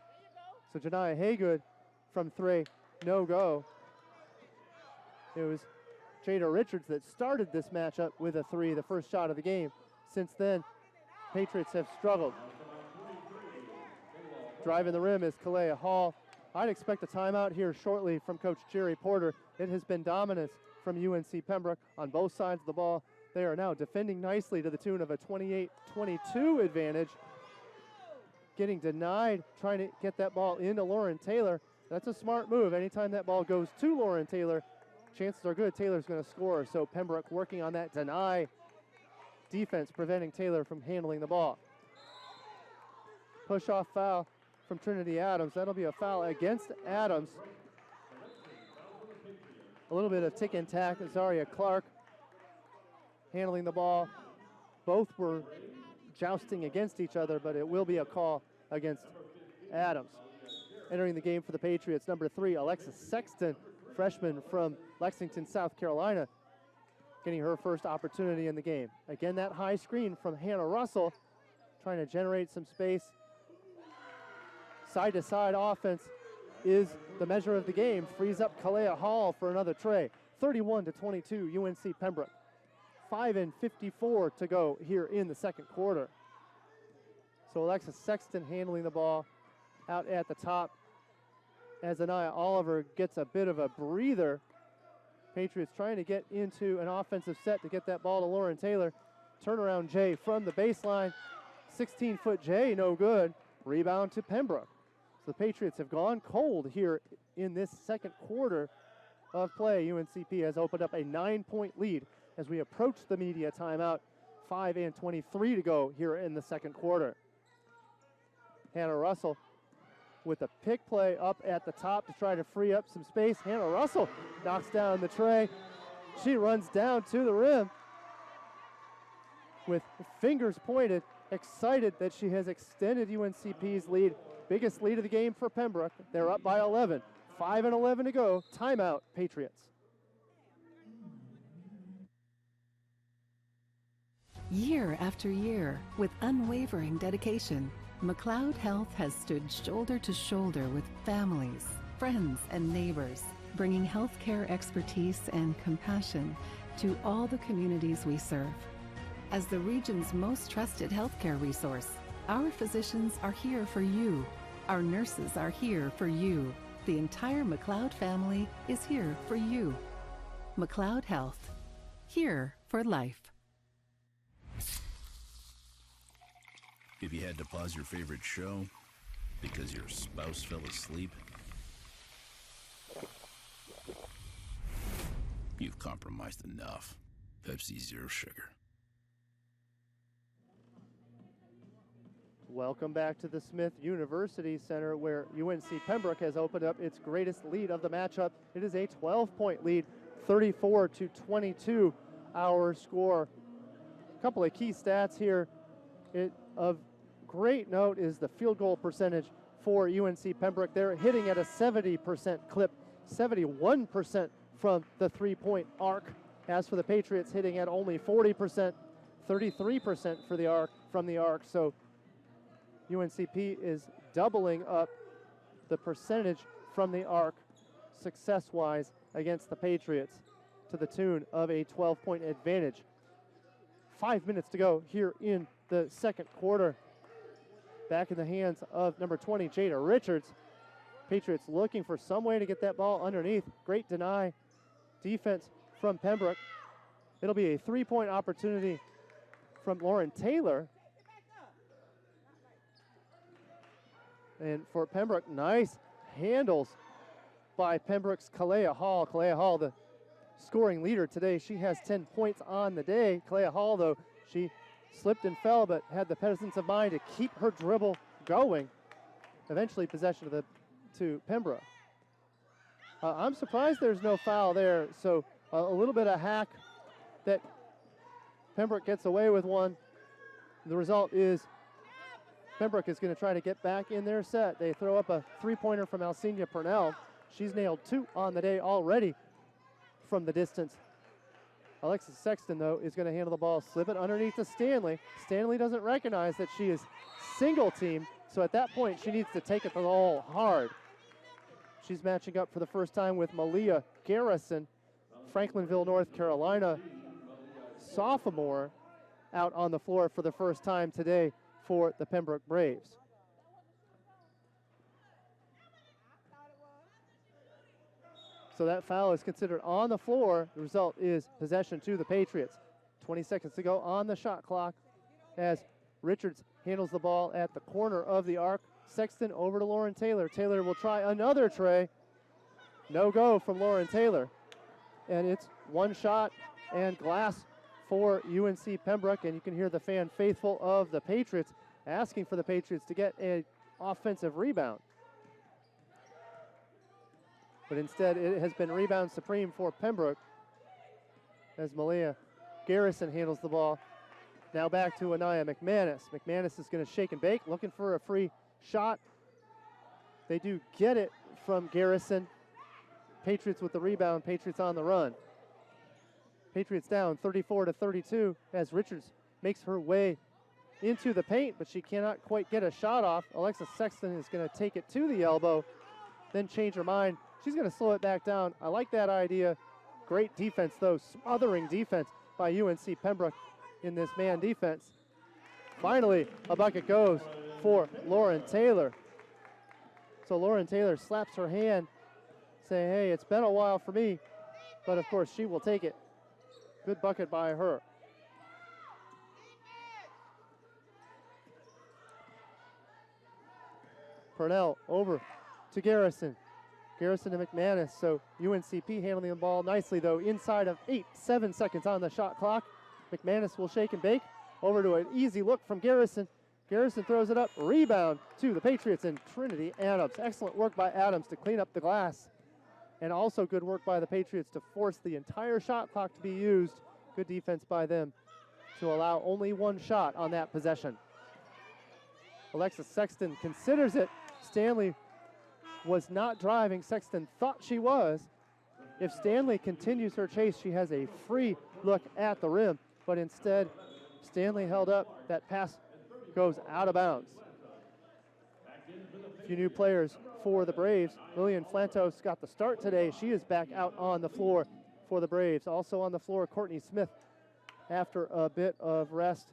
So Janiah Haygood from three, no go. It was Jada Richards that started this matchup with a three, the first shot of the game. Since then, Patriots have struggled. Driving the rim is Kalea Hall. I'd expect a timeout here shortly from Coach Jerry Porter. It has been dominance from UNC Pembroke on both sides of the ball. They are now defending nicely to the tune of a 28-22 advantage. Getting denied, trying to get that ball into Lauren Taylor. That's a smart move. Anytime that ball goes to Lauren Taylor, chances are good Taylor's going to score. So Pembroke working on that deny defense, preventing Taylor from handling the ball. Push-off foul from Trinity Adams. That'll be a foul against Adams. A little bit of tick and tack. Azaria Clark handling the ball. Both were jousting against each other, but it will be a call against Adams. Entering the game for the Patriots, number 3, Alexis Sexton, freshman from Lexington, South Carolina, getting her first opportunity in the game. Again, that high screen from Hannah Russell, trying to generate some space. Side-to-side offense is the measure of the game. Frees up Kalea Hall for another tray. 31-22, UNC Pembroke. 5:54 to go here in the second quarter. So Alexis Sexton handling the ball out at the top as Anaya Oliver gets a bit of a breather. Patriots trying to get into an offensive set to get that ball to Lauren Taylor. Turnaround Jay from the baseline. 16-foot Jay, no good. Rebound to Pembroke. So the Patriots have gone cold here in this second quarter of play. UNCP has opened up a 9-point lead as we approach the media timeout. 5:23 to go here in the second quarter. Hannah Russell with a pick play up at the top to try to free up some space. Hannah Russell knocks down the tray. She runs down to the rim with fingers pointed, excited that she has extended UNCP's lead. Biggest lead of the game for Pembroke. They're up by 11. 5:11 to go. Timeout, Patriots. Year after year, with unwavering dedication, McLeod Health has stood shoulder to shoulder with families, friends, and neighbors, bringing healthcare expertise and compassion to all the communities we serve. As the region's most trusted healthcare resource, our physicians are here for you. Our nurses are here for you. The entire McLeod family is here for you. McLeod Health, here for life. If you had to pause your favorite show because your spouse fell asleep, you've compromised enough. Pepsi Zero Sugar. Welcome back to the Smith University Center, where UNC Pembroke has opened up its greatest lead of the matchup. It is a 12-point lead, 34-22 our score. A couple of key stats here. Of great note is the field goal percentage for UNC Pembroke. They're hitting at a 70% clip, 71% from the three-point arc. As for the Patriots, hitting at only 40%, 33% for the arc from the arc. So UNCP is doubling up the percentage from the arc success-wise against the Patriots to the tune of a 12-point advantage. 5 minutes to go here in the second quarter. Back in the hands of number 20, Jada Richards. Patriots looking for some way to get that ball underneath. Great deny defense from Pembroke. It'll be a three-point opportunity from Lauren Taylor. And for Pembroke, nice handles by Pembroke's Kalea Hall. Kalea Hall, the scoring leader today. She has 10 points on the day. Kalea Hall, though, she slipped and fell, but had the presence of mind to keep her dribble going. Eventually possession to Pembroke. I'm surprised there's no foul there. So a little bit of hack that Pembroke gets away with one. The result is Pembroke is going to try to get back in their set. They throw up a three-pointer from Alcina Purnell. She's nailed 2 on the day already from the distance. Alexis Sexton, though, is going to handle the ball, slip it underneath to Stanley. Stanley doesn't recognize that she is single team, so at that point she needs to take it to the hole hard. She's matching up for the first time with Malia Garrison Franklinville, North Carolina sophomore out on the floor for the first time today for the Pembroke Braves. So that foul is considered on the floor. The result is possession to the Patriots. 20 seconds to go on the shot clock as Richards handles the ball at the corner of the arc. Sexton over to Lauren Taylor. Taylor will try another tray. No go from Lauren Taylor. And it's one shot and glass for UNC Pembroke. And you can hear the fan faithful of the Patriots asking for the Patriots to get an offensive rebound. But instead, it has been rebound supreme for Pembroke as Malia Garrison handles the ball. Now back to Anaya McManus. McManus is going to shake and bake, looking for a free shot. They do get it from Garrison. Patriots with the rebound, Patriots on the run. Patriots down 34-32 as Richards makes her way into the paint, but she cannot quite get a shot off. Alexis Sexton is going to take it to the elbow, then change her mind. She's going to slow it back down. I like that idea. Great defense, though. Smothering defense by UNC Pembroke in this man defense. Finally, a bucket goes for Lauren Taylor. So Lauren Taylor slaps her hand, saying, hey, it's been a while for me. But, of course, she will take it. Good bucket by her. Purnell over to Garrison. Garrison to McManus, so UNCP handling the ball nicely, though, inside of 7 seconds on the shot clock. McManus will shake and bake. Over to an easy look from Garrison. Garrison throws it up. Rebound to the Patriots and Trinity Adams. Excellent work by Adams to clean up the glass. And also good work by the Patriots to force the entire shot clock to be used. Good defense by them to allow only one shot on that possession. Alexis Sexton considers it. Stanley was not driving. Sexton thought she was. If Stanley continues her chase, she has a free look at the rim, but instead, Stanley held up. That pass goes out of bounds. A few new players for the Braves. Lillian Flantos got the start today. She is back out on the floor for the Braves. Also on the floor, Courtney Smith after a bit of rest.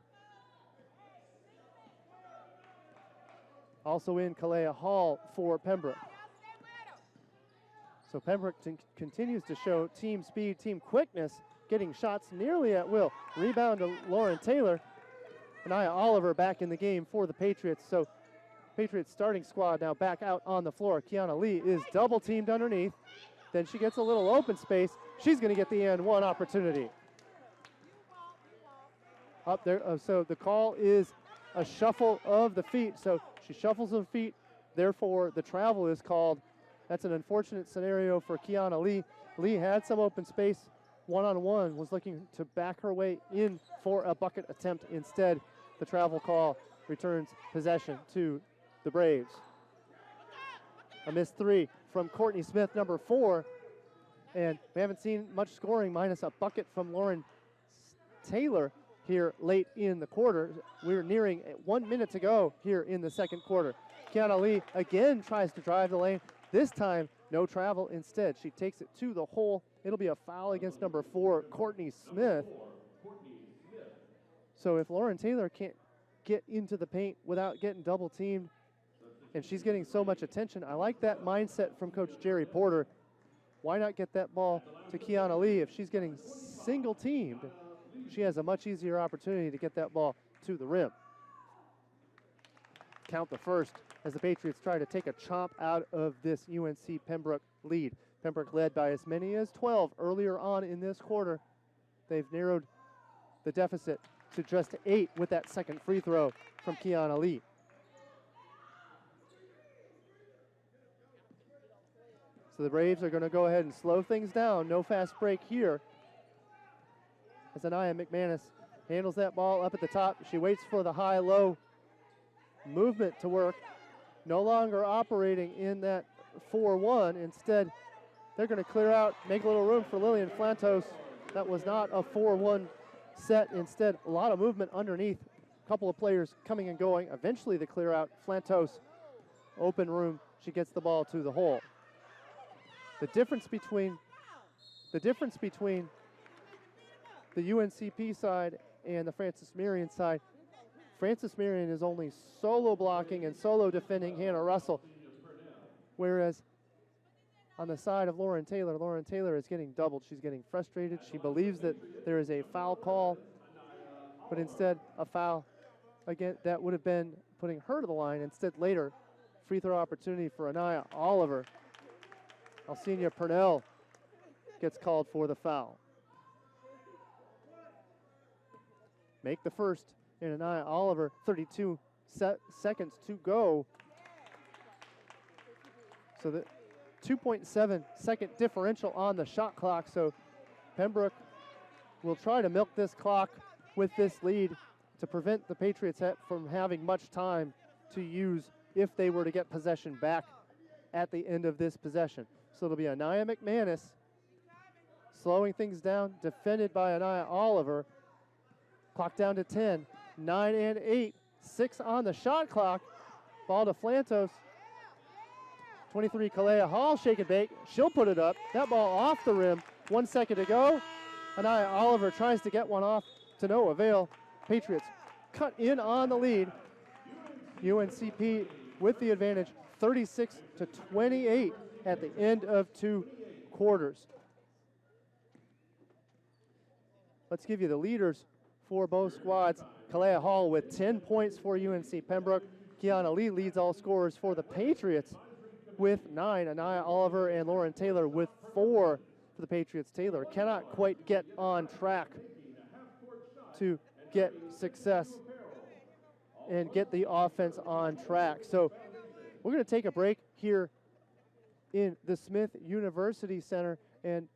Also in, Kalea Hall for Pembroke. So Pembroke continues to show team speed, team quickness, getting shots nearly at will. Rebound to Lauren Taylor. Anaya Oliver back in the game for the Patriots. So Patriots starting squad now back out on the floor. Kiana Lee is double teamed underneath. Then she gets a little open space. She's going to get the and one opportunity. Up there, so the call is a shuffle of the feet. So she shuffles her feet, therefore the travel is called. That's an unfortunate scenario for Kiana Lee. Lee had some open space, one-on-one, was looking to back her way in for a bucket attempt. Instead, the travel call returns possession to the Braves. A missed three from Courtney Smith, number 4. And we haven't seen much scoring minus a bucket from Lauren Taylor here late in the quarter. We're nearing 1 minute to go here in the second quarter. Kiana Lee again tries to drive the lane. This time, no travel. Instead, she takes it to the hole. It'll be a foul against number 4, Courtney Smith. So if Lauren Taylor can't get into the paint without getting double teamed, and she's getting so much attention, I like that mindset from Coach Jerry Porter. Why not get that ball to Kiana Lee? If she's getting single teamed, she has a much easier opportunity to get that ball to the rim. Count the first as the Patriots try to take a chomp out of this UNC Pembroke lead. Pembroke led by as many as 12 earlier on in this quarter. They've narrowed the deficit to just 8 with that second free throw from Kiana Lee. So the Braves are going to go ahead and slow things down. No fast break here. As Anaya McManus handles that ball up at the top. She waits for the high-low movement to work. No longer operating in that 4-1. Instead, they're going to clear out, make a little room for Lillian Flantos. That was not a 4-1 set. Instead, a lot of movement underneath. A couple of players coming and going. Eventually, they clear out. Flantos, open room. She gets the ball to the hole. The difference between the difference between the UNCP side and the Francis Marion side, Francis Marion is only solo blocking and solo defending Hannah Russell, whereas on the side of Lauren Taylor is getting doubled. She's getting frustrated. She believes that there is a foul call, but instead a foul, again, that would have been putting her to the line. Instead, later, free throw opportunity for Anaya Oliver. Alcina Purnell gets called for the foul. Make the first in Anaya Oliver, 32 seconds to go. So the 2.7 second differential on the shot clock. So Pembroke will try to milk this clock with this lead to prevent the Patriots from having much time to use if they were to get possession back at the end of this possession. So it'll be Anaya McManus slowing things down, defended by Anaya Oliver. Clock down to 10, 9 and 8, 6 on the shot clock. Ball to Flantos. 23, Kalea Hall, shake and bake. She'll put it up. That ball off the rim. 1 second to go. Anaya Oliver tries to get one off to no avail. Patriots cut in on the lead. UNCP with the advantage, 36-28 at the end of 2 quarters. Let's give you the leaders for both squads. Kalea Hall with 10 points for UNC Pembroke. Kiana Lee leads all scorers for the Patriots with 9. Anaya Oliver and Lauren Taylor with 4 for the Patriots. Taylor cannot quite get on track to get success and get the offense on track. So we're going to take a break here in the Smith University Center, and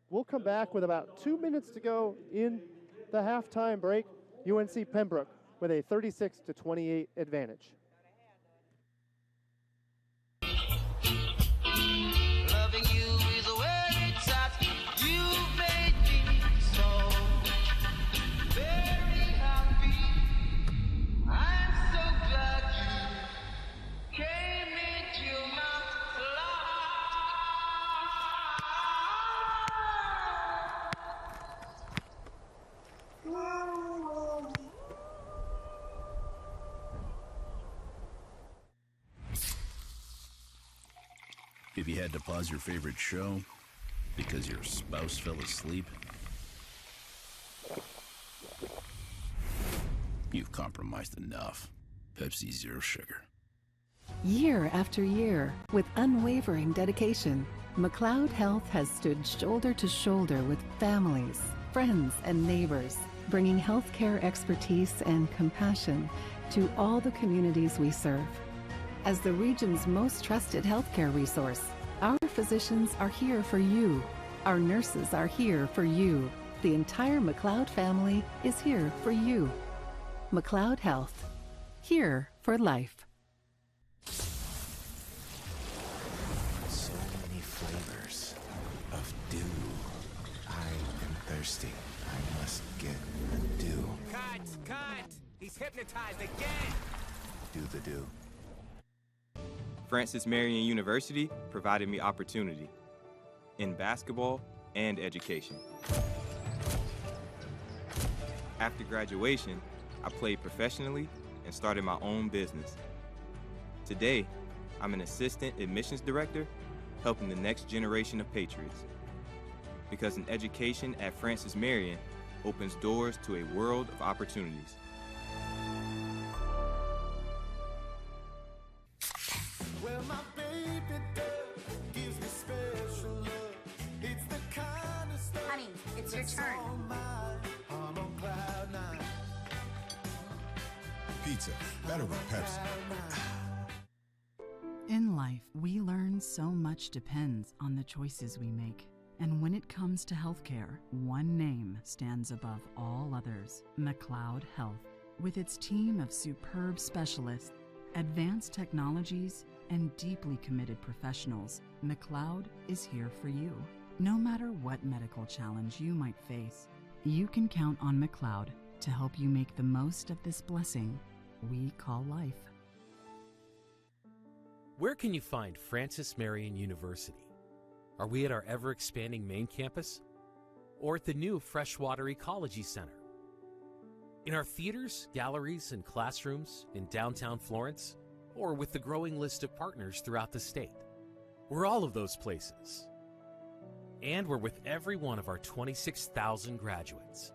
we'll come back with about 2 minutes to go in the halftime break. UNC Pembroke with a 36-28 advantage. Loving you is where it's at. You made me so very happy. I'm so glad you came into my life. If you had to pause your favorite show because your spouse fell asleep, you've compromised enough. Pepsi Zero Sugar. Year after year, with unwavering dedication, McLeod Health has stood shoulder to shoulder with families, friends, and neighbors, bringing healthcare expertise and compassion to all the communities we serve. As the region's most trusted healthcare resource, our physicians are here for you. Our nurses are here for you. The entire McLeod family is here for you. McLeod Health, here for life. So many flavors of dew. I am thirsty. I must get the dew. Cut! He's hypnotized again! Do the dew. Francis Marion University provided me opportunity in basketball and education. After graduation, I played professionally and started my own business. Today, I'm an assistant admissions director helping the next generation of Patriots. Because an education at Francis Marion opens doors to a world of opportunities. Well, my baby doll gives me special love. It's the kind of stuff. Honey, it's your turn. I'm on cloud nine. Pizza, better with Pepsi. In life, we learn so much depends on the choices we make. And when it comes to healthcare, one name stands above all others: McLeod Health. With its team of superb specialists, advanced technologies, and deeply committed professionals, McLeod is here for you. No matter what medical challenge you might face, you can count on McLeod to help you make the most of this blessing we call life. Where can you find Francis Marion University? Are we at our ever-expanding main campus? Or at the new Freshwater Ecology Center? In our theaters, galleries, and classrooms in downtown Florence? Or with the growing list of partners throughout the state? We're all of those places. And we're with every one of our 26,000 graduates.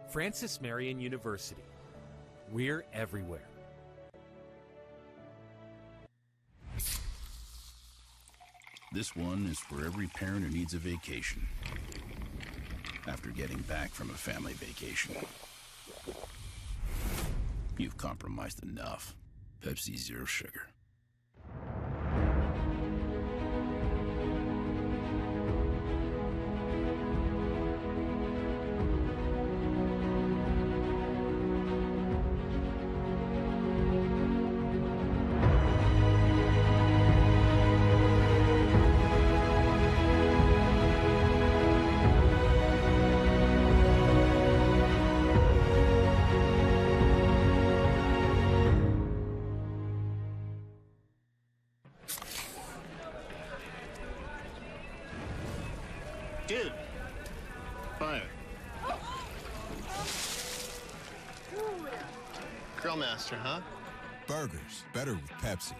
Francis Marion University. We're everywhere. This one is for every parent who needs a vacation after getting back from a family vacation. You've compromised enough. Pepsi Zero Sugar. Dude. Fire. Grill master, huh? Burgers, better with Pepsi.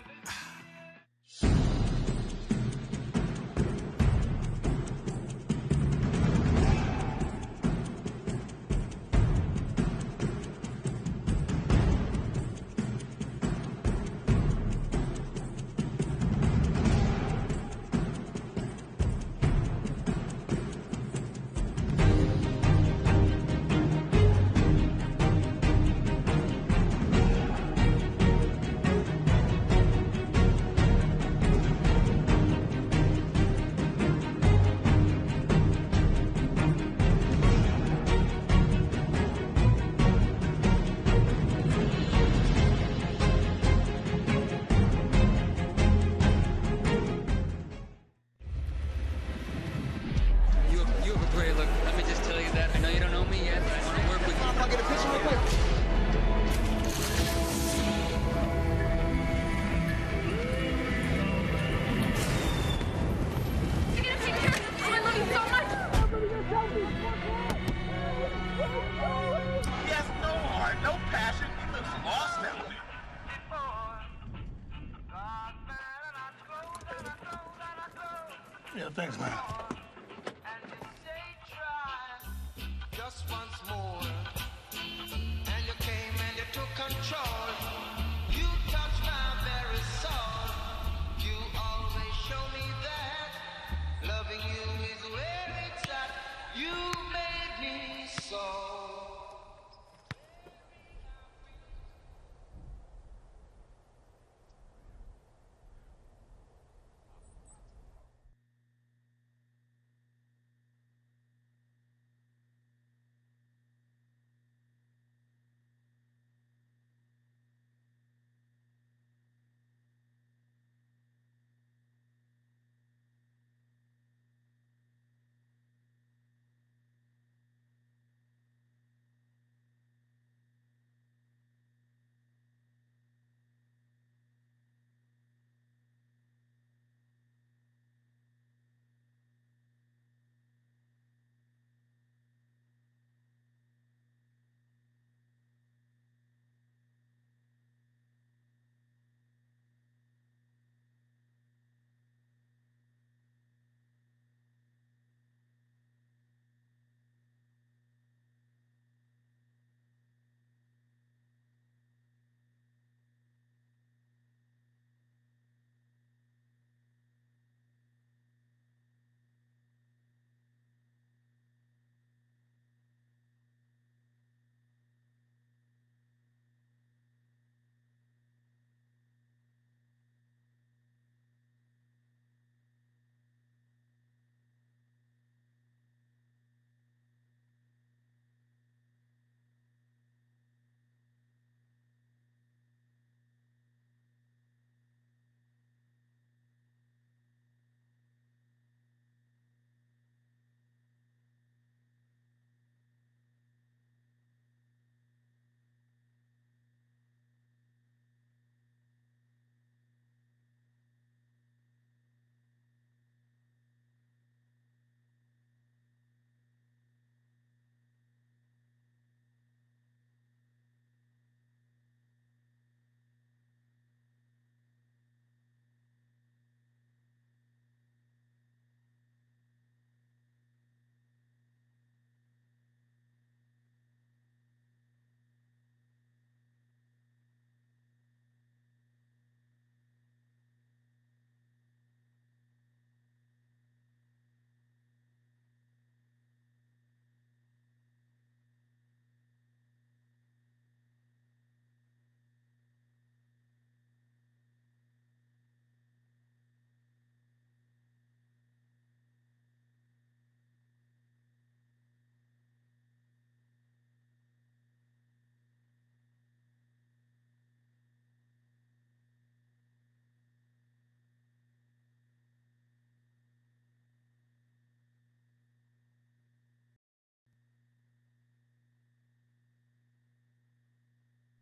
Yeah, thanks, man. Just once more, and you came and you took control. You touched my very soul. You always show me that loving you is where it's at. You made me so.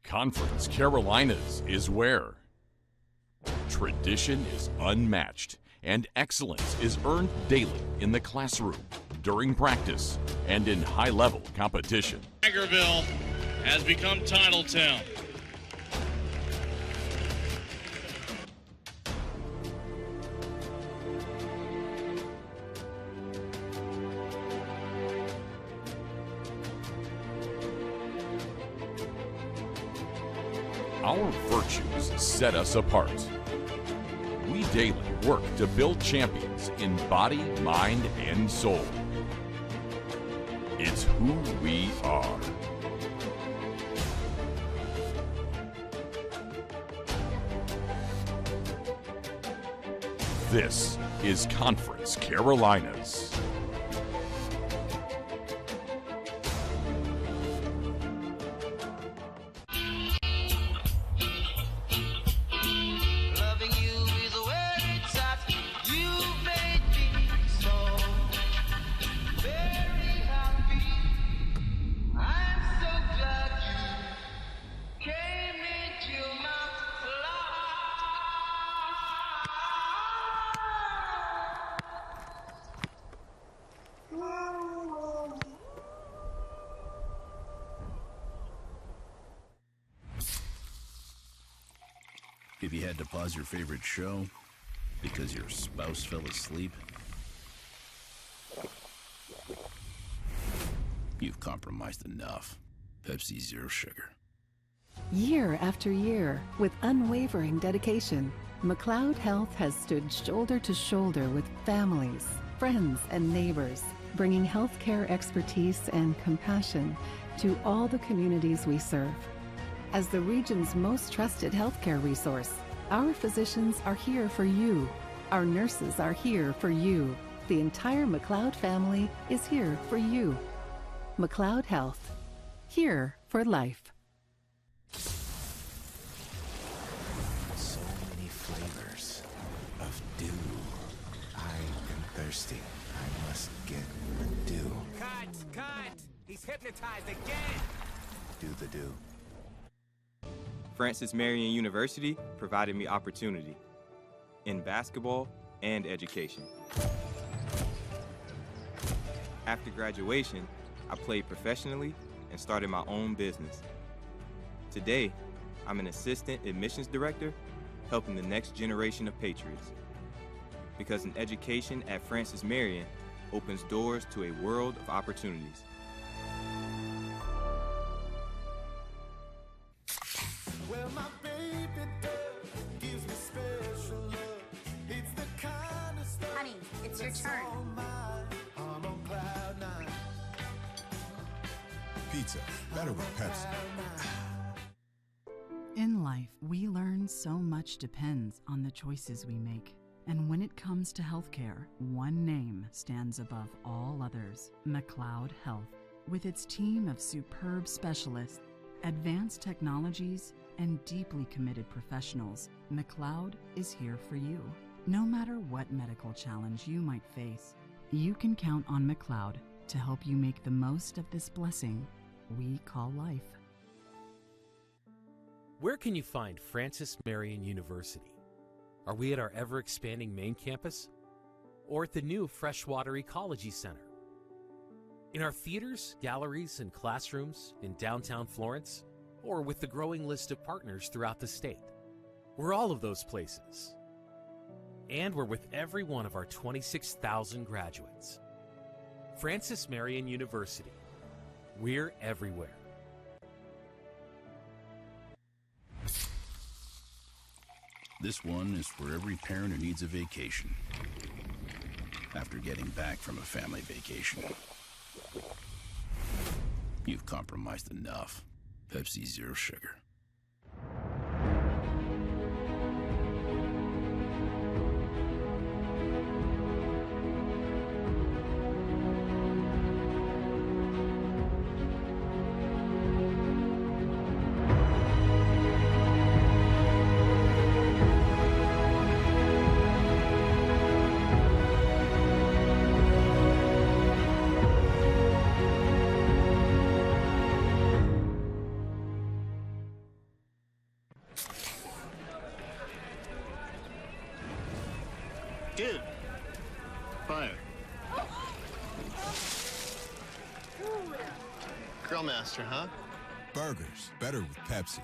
Conference Carolinas is where tradition is unmatched and excellence is earned daily in the classroom, during practice, and in high-level competition. Tigerville has become Titletown. Our virtues set us apart. We daily work to build champions in body, mind, and soul. It's who we are. This is Conference Carolinas. If you had to pause your favorite show because your spouse fell asleep, you've compromised enough. Pepsi Zero Sugar. Year after year, with unwavering dedication, McLeod Health has stood shoulder to shoulder with families, friends, and neighbors, bringing healthcare expertise and compassion to all the communities we serve. As the region's most trusted healthcare resource, our physicians are here for you. Our nurses are here for you. The entire McLeod family is here for you. McLeod Health, here for life. So many flavors of dew. I am thirsty. I must get the dew. Cut! He's hypnotized again! Do the dew. Francis Marion University provided me opportunity in basketball and education. After graduation, I played professionally and started my own business. Today, I'm an assistant admissions director helping the next generation of Patriots. Because an education at Francis Marion opens doors to a world of opportunities. Well, my baby does gives me special love. It's the kind of stuff. Honey, it's your turn. I'm on cloud nine. Pizza, better with Pepsi. In life, we learn so much depends on the choices we make. And when it comes to healthcare, one name stands above all others: McLeod Health. With its team of superb specialists, advanced technologies, and deeply committed professionals, McLeod is here for you. No matter what medical challenge you might face, you can count on McLeod to help you make the most of this blessing we call life. Where can you find Francis Marion University? Are we at our ever-expanding main campus? Or at the new Freshwater Ecology Center? In our theaters, galleries, and classrooms in downtown Florence? Or with the growing list of partners throughout the state? We're all of those places. And we're with every one of our 26,000 graduates. Francis Marion University. We're everywhere. This one is for every parent who needs a vacation after getting back from a family vacation. You've compromised enough. Pepsi Zero Sugar. Dude, fire. Grill master, huh? Burgers, better with Pepsi.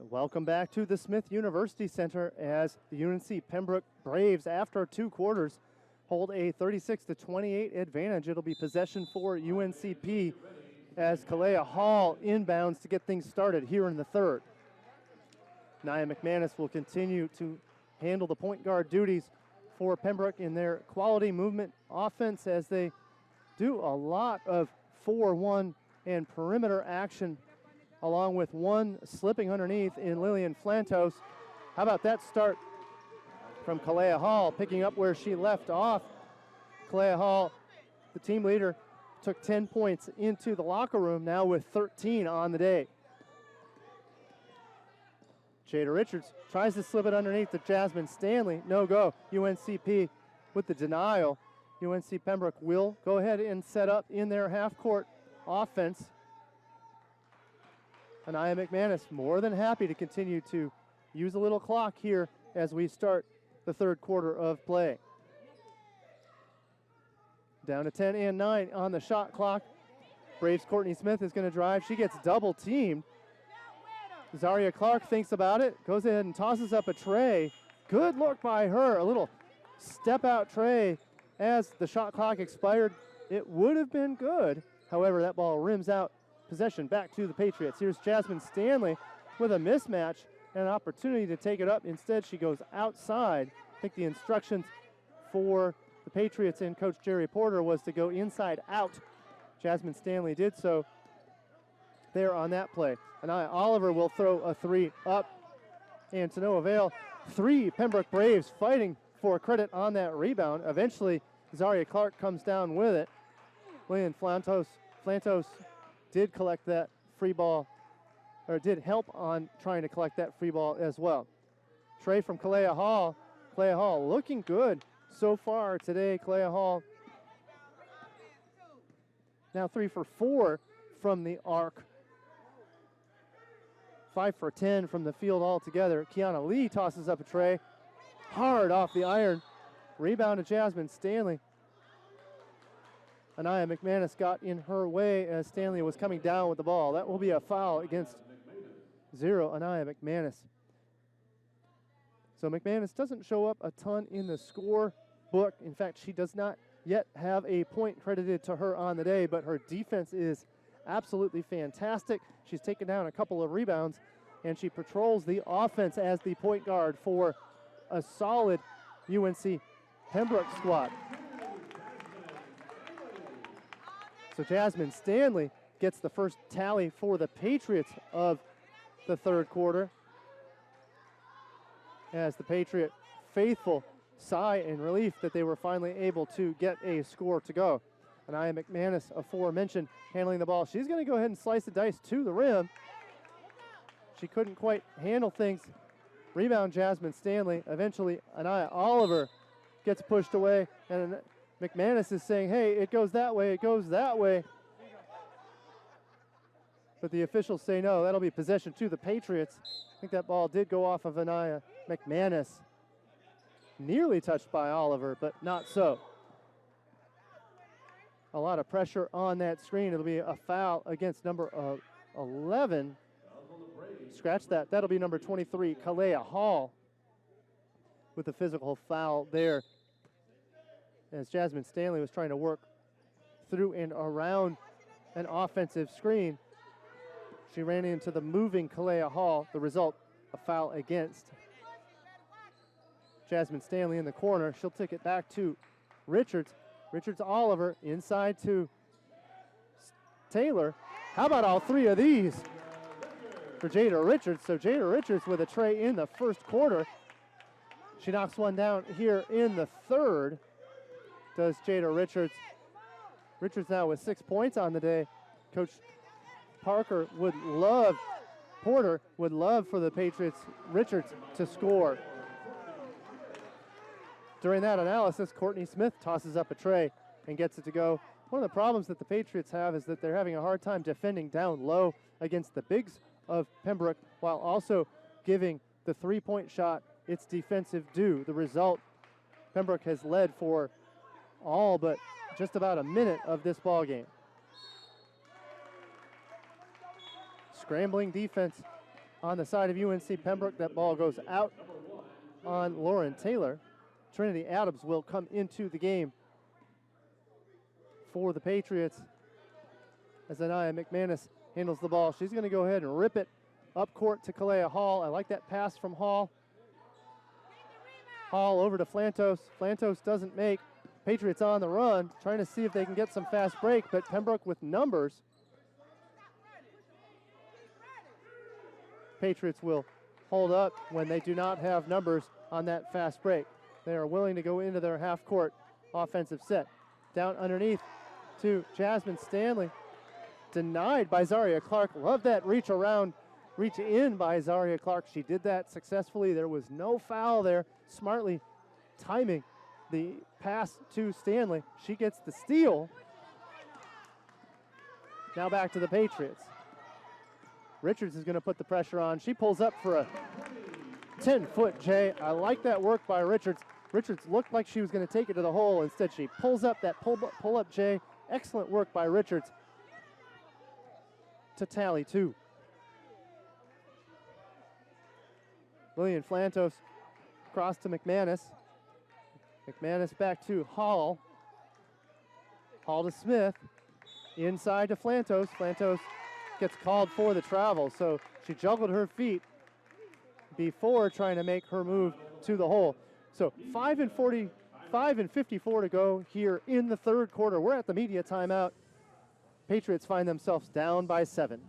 Welcome back to the Smith University Center as the UNC Pembroke Braves, after 2 quarters, hold a 36-28 advantage. It'll be possession for UNCP as Kalea Hall inbounds to get things started here in the third. Nia McManus will continue to handle the point guard duties for Pembroke in their quality movement offense as they do a lot of 4-1 and perimeter action, along with one slipping underneath in Lillian Flantos. How about that start from Kalea Hall, picking up where she left off. Kalea Hall, the team leader, took 10 points into the locker room, now with 13 on the day. Jada Richards tries to slip it underneath to Jasmine Stanley. No go. UNCP with the denial. UNC Pembroke will go ahead and set up in their half-court offense. Anaya McManus more than happy to continue to use a little clock here as we start the third quarter of play. Down to 10 and 9 on the shot clock. Braves' Courtney Smith is going to drive. She gets double teamed. Zaria Clark thinks about it, goes ahead and tosses up a tray. Good look by her, a little step out tray as the shot clock expired. It would have been good. However, that ball rims out. Possession back to the Patriots. Here's Jasmine Stanley with a mismatch and an opportunity to take it up. Instead, she goes outside. I think the instructions for the Patriots and Coach Jerry Porter was to go inside out. Jasmine Stanley did so there on that play. Anaya Oliver will throw a three up, and to no avail. 3 Pembroke Braves fighting for credit on that rebound. Eventually, Zaria Clark comes down with it. Lynn Flantos did collect that free ball, or did help on trying to collect that free ball as well. Trey from Kalea Hall. Kalea Hall looking good so far today. Kalea Hall now 3 for 4 from the arc. 5 for 10 from the field altogether. Kiana Lee tosses up a tray. Hard off the iron. Rebound to Jasmine Stanley. Anaya McManus got in her way as Stanley was coming down with the ball. That will be a foul against 0 Anaya McManus. So McManus doesn't show up a ton in the score book. In fact, she does not yet have a point credited to her on the day, but her defense is absolutely fantastic. She's taken down a couple of rebounds, and she patrols the offense as the point guard for a solid UNC Pembroke squad. So Jasmine Stanley gets the first tally for the Patriots of the third quarter, as the Patriot faithful sigh in relief that they were finally able to get a score to go. Anaya McManus, aforementioned, handling the ball. She's going to go ahead and slice the dice to the rim. She couldn't quite handle things. Rebound Jasmine Stanley. Eventually, Anaya Oliver gets pushed away, and McManus is saying, hey, it goes that way, it goes that way. But the officials say no, that'll be possession to the Patriots. I think that ball did go off of Anaya McManus. Nearly touched by Oliver, but not so. A lot of pressure on that screen. It'll be a foul against number 11. Scratch that. That'll be number 23, Kalea Hall, with a physical foul there, as Jasmine Stanley was trying to work through and around an offensive screen. She ran into the moving Kalea Hall. The result, a foul against Jasmine Stanley in the corner. She'll take it back to Richards. Richards Oliver inside to Taylor. How about all three of these for Jada Richards? So Jada Richards with a tray in the first quarter. She knocks one down here in the third. Does Jada Richards. Richards now with 6 points on the day. Coach Porter would love for the Patriots Richards to score. During that analysis, Courtney Smith tosses up a tray and gets it to go. One of the problems that the Patriots have is that they're having a hard time defending down low against the bigs of Pembroke while also giving the three-point shot its defensive due. The result, Pembroke has led for all but just about a minute of this ball game. Scrambling defense on the side of UNC Pembroke. That ball goes out on Lauren Taylor. Trinity Adams will come into the game for the Patriots as Anaya McManus handles the ball. She's going to go ahead and rip it up court to Kalea Hall. I like that pass from Hall. Hall over to Flantos. Flantos doesn't make. Patriots on the run, trying to see if they can get some fast break, but Pembroke with numbers. Patriots will hold up when they do not have numbers on that fast break. They are willing to go into their half-court offensive set. Down underneath to Jasmine Stanley. Denied by Zaria Clark. Love that reach in by Zaria Clark. She did that successfully. There was no foul there. Smartly timing the pass to Stanley. She gets the steal. Now back to the Patriots. Richards is going to put the pressure on. She pulls up for a 10-foot J. I like that work by Richards. Richards looked like she was going to take it to the hole. Instead, she pulls up that pull-up J. Excellent work by Richards to tally 2. Lillian Flantos across to McManus. McManus back to Hall. Hall to Smith. Inside to Flantos. Flantos gets called for the travel, so she juggled her feet before trying to make her move to the hole. So 5 and 54 to go here in the third quarter. We're at the media timeout. Patriots find themselves down by 7.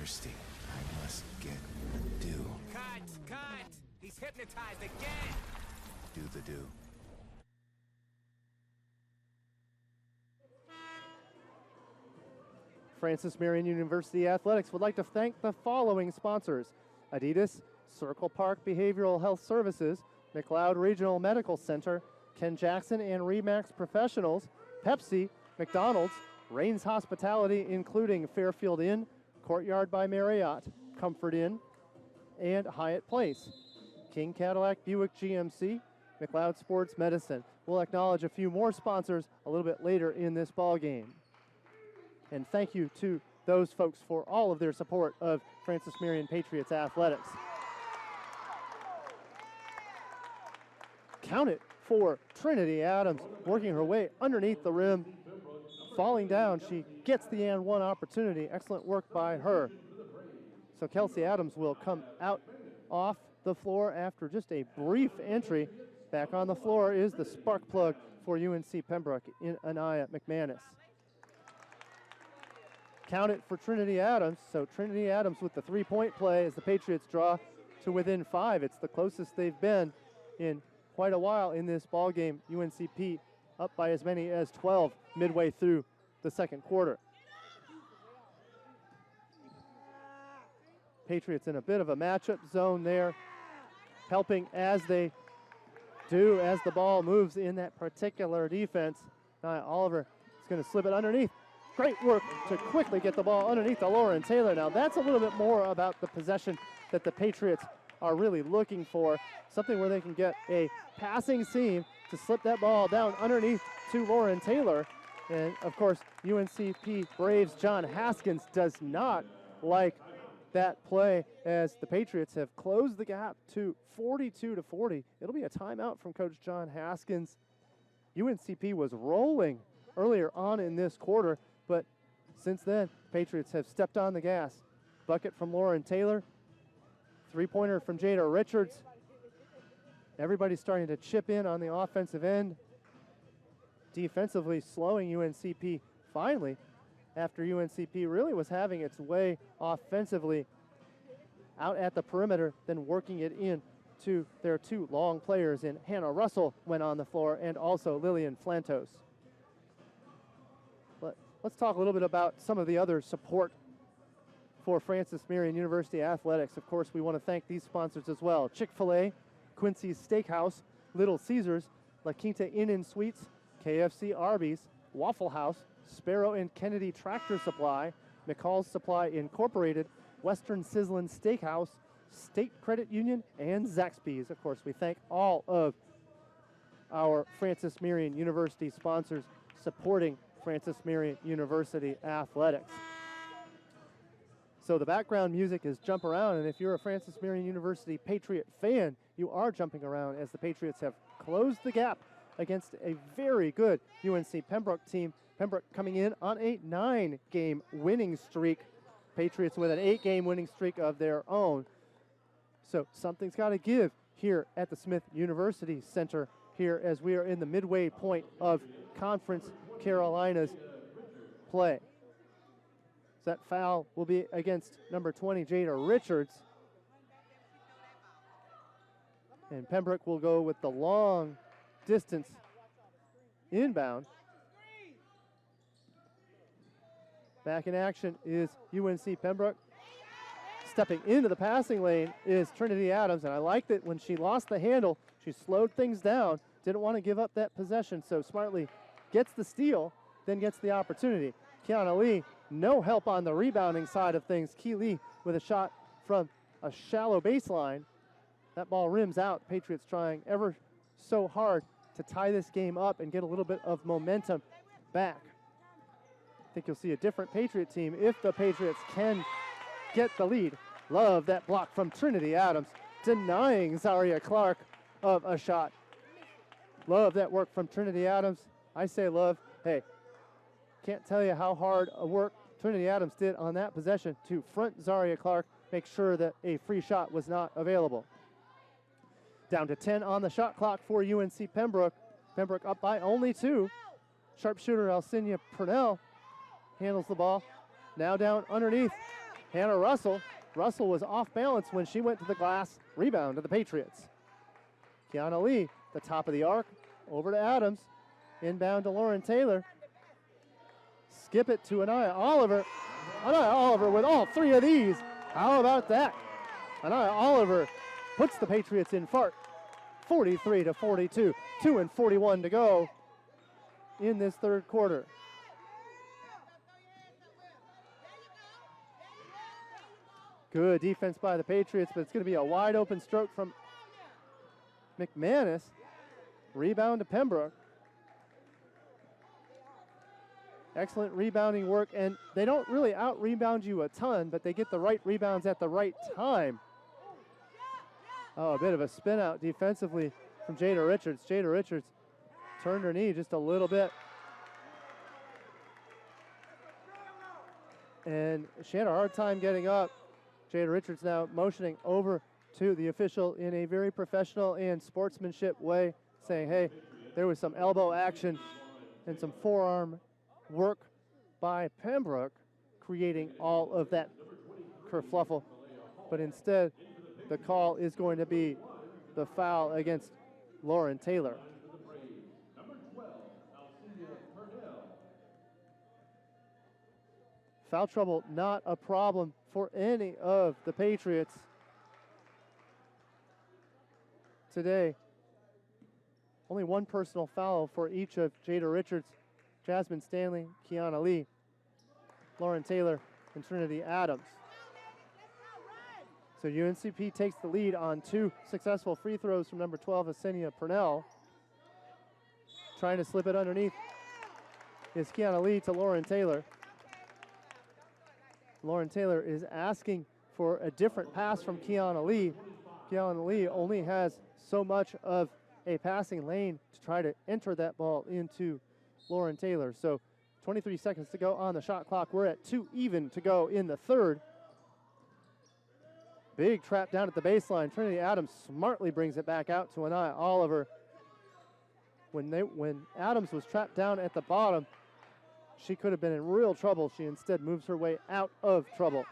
I must get the dew. Cut! He's hypnotized again! Do the dew. Francis Marion University Athletics would like to thank the following sponsors: Adidas, Circle Park Behavioral Health Services, McLeod Regional Medical Center, Ken Jackson and Remax Professionals, Pepsi, McDonald's, Rains Hospitality, including Fairfield Inn, Courtyard by Marriott, Comfort Inn, and Hyatt Place. King Cadillac Buick GMC, McLeod Sports Medicine. We'll acknowledge a few more sponsors a little bit later in this ball game. And thank you to those folks for all of their support of Francis Marion Patriots Athletics. Count it for Trinity Adams, working her way underneath the rim, falling down. She gets the and one opportunity. Excellent work by her. So Kelsey Adams will come out off the floor after just a brief entry. Back on the floor is the spark plug for UNC Pembroke in Anaya McManus. Count it for Trinity Adams. So Trinity Adams with the three-point play as the Patriots draw to within 5. It's the closest they've been in quite a while in this ball game. UNCP up by as many as 12 midway through the second quarter. Patriots in a bit of a matchup zone there. helping as they do as the ball moves in that particular defense. Oliver is going to slip it underneath. Great work to quickly get the ball underneath to Lauren Taylor. Now that's a little bit more about the possession that the Patriots are really looking for. Something where they can get a passing seam to slip that ball down underneath to Lauren Taylor. And of course, UNCP Braves John Haskins does not like that play as the Patriots have closed the gap to 42-40. It'll be a timeout from Coach John Haskins. UNCP was rolling earlier on in this quarter, but since then, Patriots have stepped on the gas. Bucket from Lauren Taylor. Three-pointer from Jada Richards. Everybody's starting to chip in on the offensive end. Defensively slowing UNCP finally after UNCP really was having its way offensively out at the perimeter, then working it in to their two long players in Hannah Russell went on the floor and also Lillian Flantos. But let's talk a little bit about some of the other support for Francis Marion University Athletics. Of course, we want to thank these sponsors as well. Chick-fil-A, Quincy's Steakhouse, Little Caesars, La Quinta Inn & Suites, KFC Arby's, Waffle House, Sparrow and Kennedy Tractor Supply, McCall's Supply Incorporated, Western Sizzlin Steakhouse, State Credit Union, and Zaxby's. Of course, we thank all of our Francis Marion University sponsors supporting Francis Marion University Athletics. So the background music is Jump Around, and if you're a Francis Marion University Patriot fan, you are jumping around as the Patriots have closed the gap against a very good UNC Pembroke team. Pembroke coming in on a 9-game winning streak. Patriots with an 8-game winning streak of their own. So something's got to give here at the Smith University Center here as we are in the midway point of Conference Carolinas play. So that foul will be against number 20, Jada Richards. And Pembroke will go with the long distance inbound. Back in action is UNC Pembroke. Stepping into the passing lane is Trinity Adams, and I like that when she lost the handle, she slowed things down, didn't want to give up that possession, so smartly gets the steal, then gets the opportunity. Kiana Lee, no help on the rebounding side of things. Key Lee with a shot from a shallow baseline. That ball rims out. Patriots trying ever so hard to tie this game up and get a little bit of momentum back. I think you'll see a different Patriot team if the Patriots can get the lead. Love that block from Trinity Adams, denying Zaria Clark of a shot. Love that work from Trinity Adams. I say love. Hey, can't tell you how hard a work Trinity Adams did on that possession to front Zaria Clark, make sure that a free shot was not available. Down to 10 on the shot clock for UNC Pembroke. Pembroke up by only 2. Sharpshooter Alcinia Purnell handles the ball. Now down underneath, Hannah Russell. Russell was off balance when she went to the glass. Rebound to the Patriots. Kiana Lee, the top of the arc, over to Adams. Inbound to Lauren Taylor. Skip it to Anaya Oliver. Anaya Oliver with all 3 of these. How about that? Anaya Oliver puts the Patriots in front. 43-42. 2:41 to go in this third quarter. Good defense by the Patriots, but it's going to be a wide open stroke from McManus. Rebound to Pembroke. Excellent rebounding work, and they don't really out-rebound you a ton, but they get the right rebounds at the right time. Oh, a bit of a spin out defensively from Jada Richards. Jada Richards turned her knee just a little bit. And she had a hard time getting up. Jada Richards now motioning over to the official in a very professional and sportsmanship way, saying, hey, there was some elbow action and some forearm work by Pembroke, creating all of that kerfluffle. But instead, the call is going to be the foul against Lauren Taylor. Foul trouble, not a problem for any of the Patriots. today. Only one personal foul for each of Jada Richards, Jasmine Stanley, Kiana Lee, Lauren Taylor, and Trinity Adams. So UNCP takes the lead on 2 successful free throws from number 12, Asenia Purnell. Trying to slip it underneath is Kiana Lee to Lauren Taylor. Lauren Taylor is asking for a different pass from Kiana Lee. Kiana Lee only has so much of a passing lane to try to enter that ball into Lauren Taylor. So 23 seconds to go on the shot clock. We're at 2 even to go in the third. Big trap down at the baseline. Trinity Adams smartly brings it back out to Anaya Oliver. When Adams was trapped down at the bottom, she could have been in real trouble. She instead moves her way out of trouble.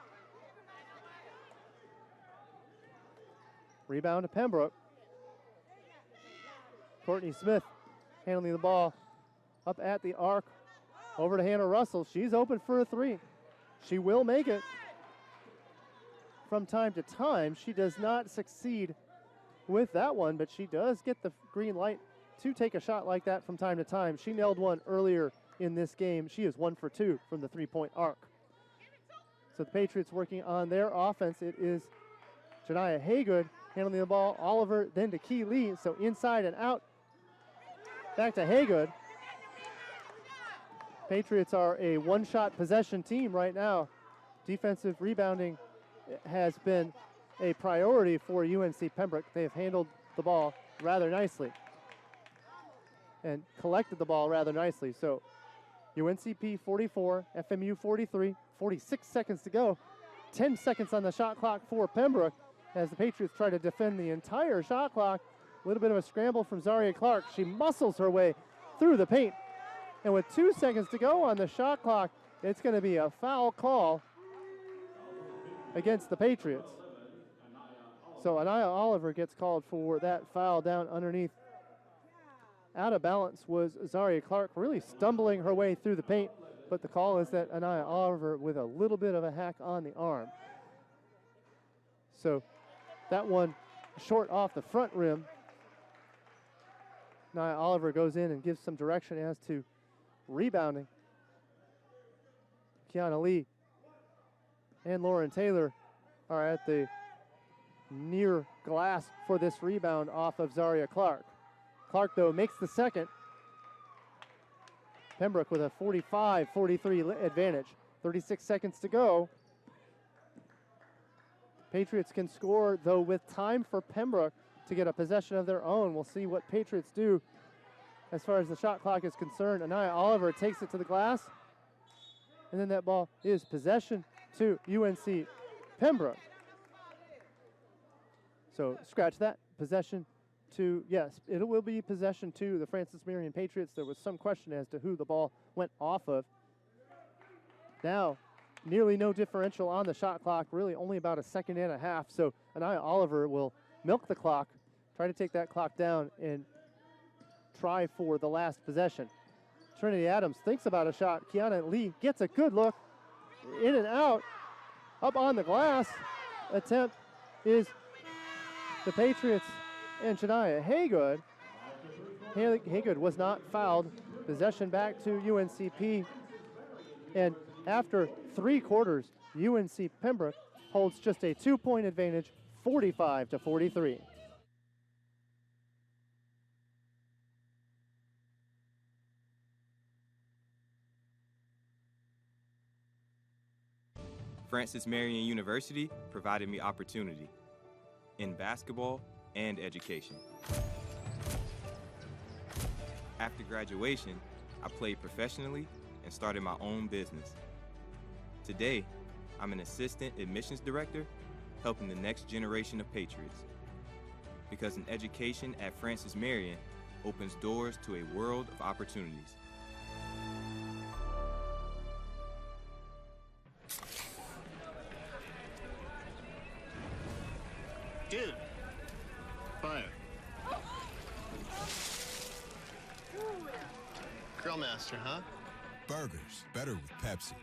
Rebound to Pembroke. Courtney Smith handling the ball up at the arc. Over to Hannah Russell. She's open for a 3. She will make it. From time to time, she does not succeed with that one, but she does get the green light to take a shot like that from time to time. She nailed one earlier in this game. She is 1 for 2 from the 3-point arc. So the Patriots working on their offense. It is Janiah Haygood handling the ball. Oliver then to Key Lee. So inside and out. Back to Haygood. Patriots are a one-shot possession team right now. Defensive rebounding has been a priority for UNC Pembroke. They have handled the ball rather nicely and collected the ball rather nicely. So UNCP 44, FMU 43, 46 seconds to go. 10 seconds on the shot clock for Pembroke as the Patriots try to defend the entire shot clock. A little bit of a scramble from Zaria Clark. She muscles her way through the paint. And with 2 seconds to go on the shot clock, it's going to be a foul call against the Patriots. So Anaya Oliver gets called for that foul down underneath. Out of balance was Zaria Clark, really stumbling her way through the paint, but the call is that Anaya Oliver with a little bit of a hack on the arm. So that one short off the front rim. Anaya Oliver goes in and gives some direction as to rebounding. Kiana Lee and Lauren Taylor are at the near glass for this rebound off of Zaria Clark. Clark, though, makes the second. Pembroke with a 45-43 advantage. 36 seconds to go. Patriots can score, though, with time for Pembroke to get a possession of their own. We'll see what Patriots do as far as the shot clock is concerned. Anaya Oliver takes it to the glass. And then that ball is possession to UNC Pembroke. So scratch that. Possession to, yes, it will be possession to the Francis Marion Patriots. There was some question as to who the ball went off of. Now, nearly no differential on the shot clock, really only about a second and a half. So Anaya Oliver will milk the clock, try to take that clock down and try for the last possession. Trinity Adams thinks about a shot. Kiana Lee gets a good look. In and out. Up on the glass. Attempt is the Patriots and Shania Haygood. Haygood was not fouled. Possession back to UNCP. And after 3 quarters, UNC Pembroke holds just a 2-point advantage, 45-43. Francis Marion University provided me opportunity in basketball and education. After graduation, I played professionally and started my own business. Today, I'm an assistant admissions director helping the next generation of Patriots. Because an education at Francis Marion opens doors to a world of opportunities. Dude. Fire. Grill master, huh? Burgers, better with Pepsi.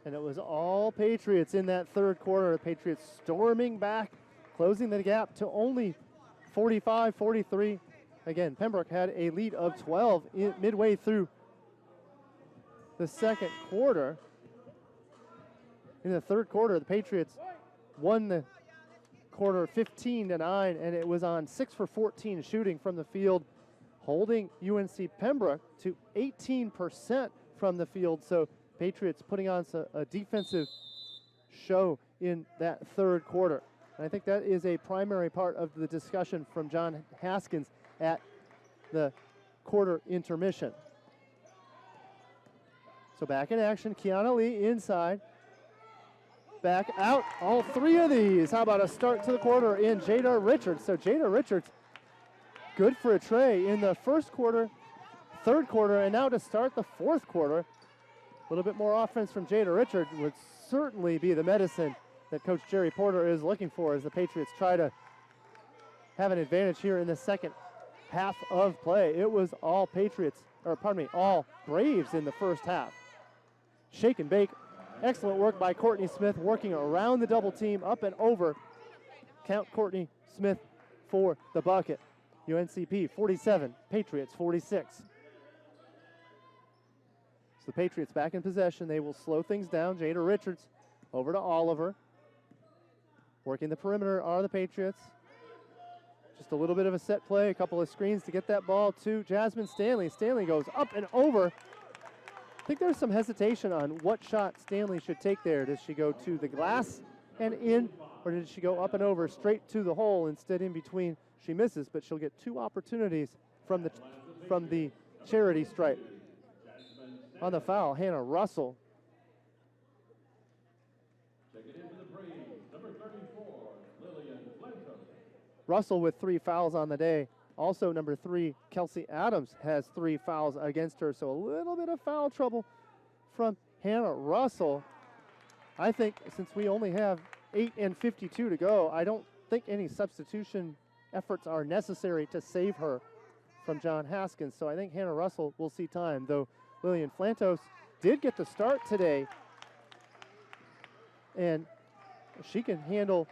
And it was all Patriots in that third quarter. The Patriots storming back, closing the gap to only 45-43. Again, Pembroke had a lead of 12 midway through the second quarter. In the third quarter, the Patriots won the quarter 15-9, and it was on 6 for 14 shooting from the field, holding UNC Pembroke to 18% from the field. So Patriots putting on a defensive show in that third quarter. And I think that is a primary part of the discussion from John Haskins at the quarter intermission. So back in action, Kiana Lee inside. Back out, all three of these. How about a start to the quarter in Jada Richards? So Jada Richards, good for a tray in the first quarter, third quarter, and now to start the fourth quarter. A little bit more offense from Jada Richards would certainly be the medicine that Coach Jerry Porter is looking for as the Patriots try to have an advantage here in the second half of play. It was all all Braves in the first half. Shake and bake. Excellent work by Courtney Smith, working around the double team, up and over. Count Courtney Smith for the bucket. UNCP 47, Patriots 46. So the Patriots back in possession. They will slow things down. Jada Richards over to Oliver. Working the perimeter are the Patriots. Just a little bit of a set play, a couple of screens to get that ball to Jasmine Stanley. Stanley goes up and over. I think there's some hesitation on what shot Stanley should take there. Does she go to the glass and in, or did she go up and over straight to the hole, instead in between? She misses, but she'll get two opportunities from the charity stripe. On the foul, Hannah Russell. Russell with 3 fouls on the day. Also, number 3, Kelsey Adams, has 3 fouls against her, so a little bit of foul trouble from Hannah Russell. I think since we only have 8:52 to go, I don't think any substitution efforts are necessary to save her from John Haskins, so I think Hannah Russell will see time, though Lillian Flantos did get the start today, and she can handle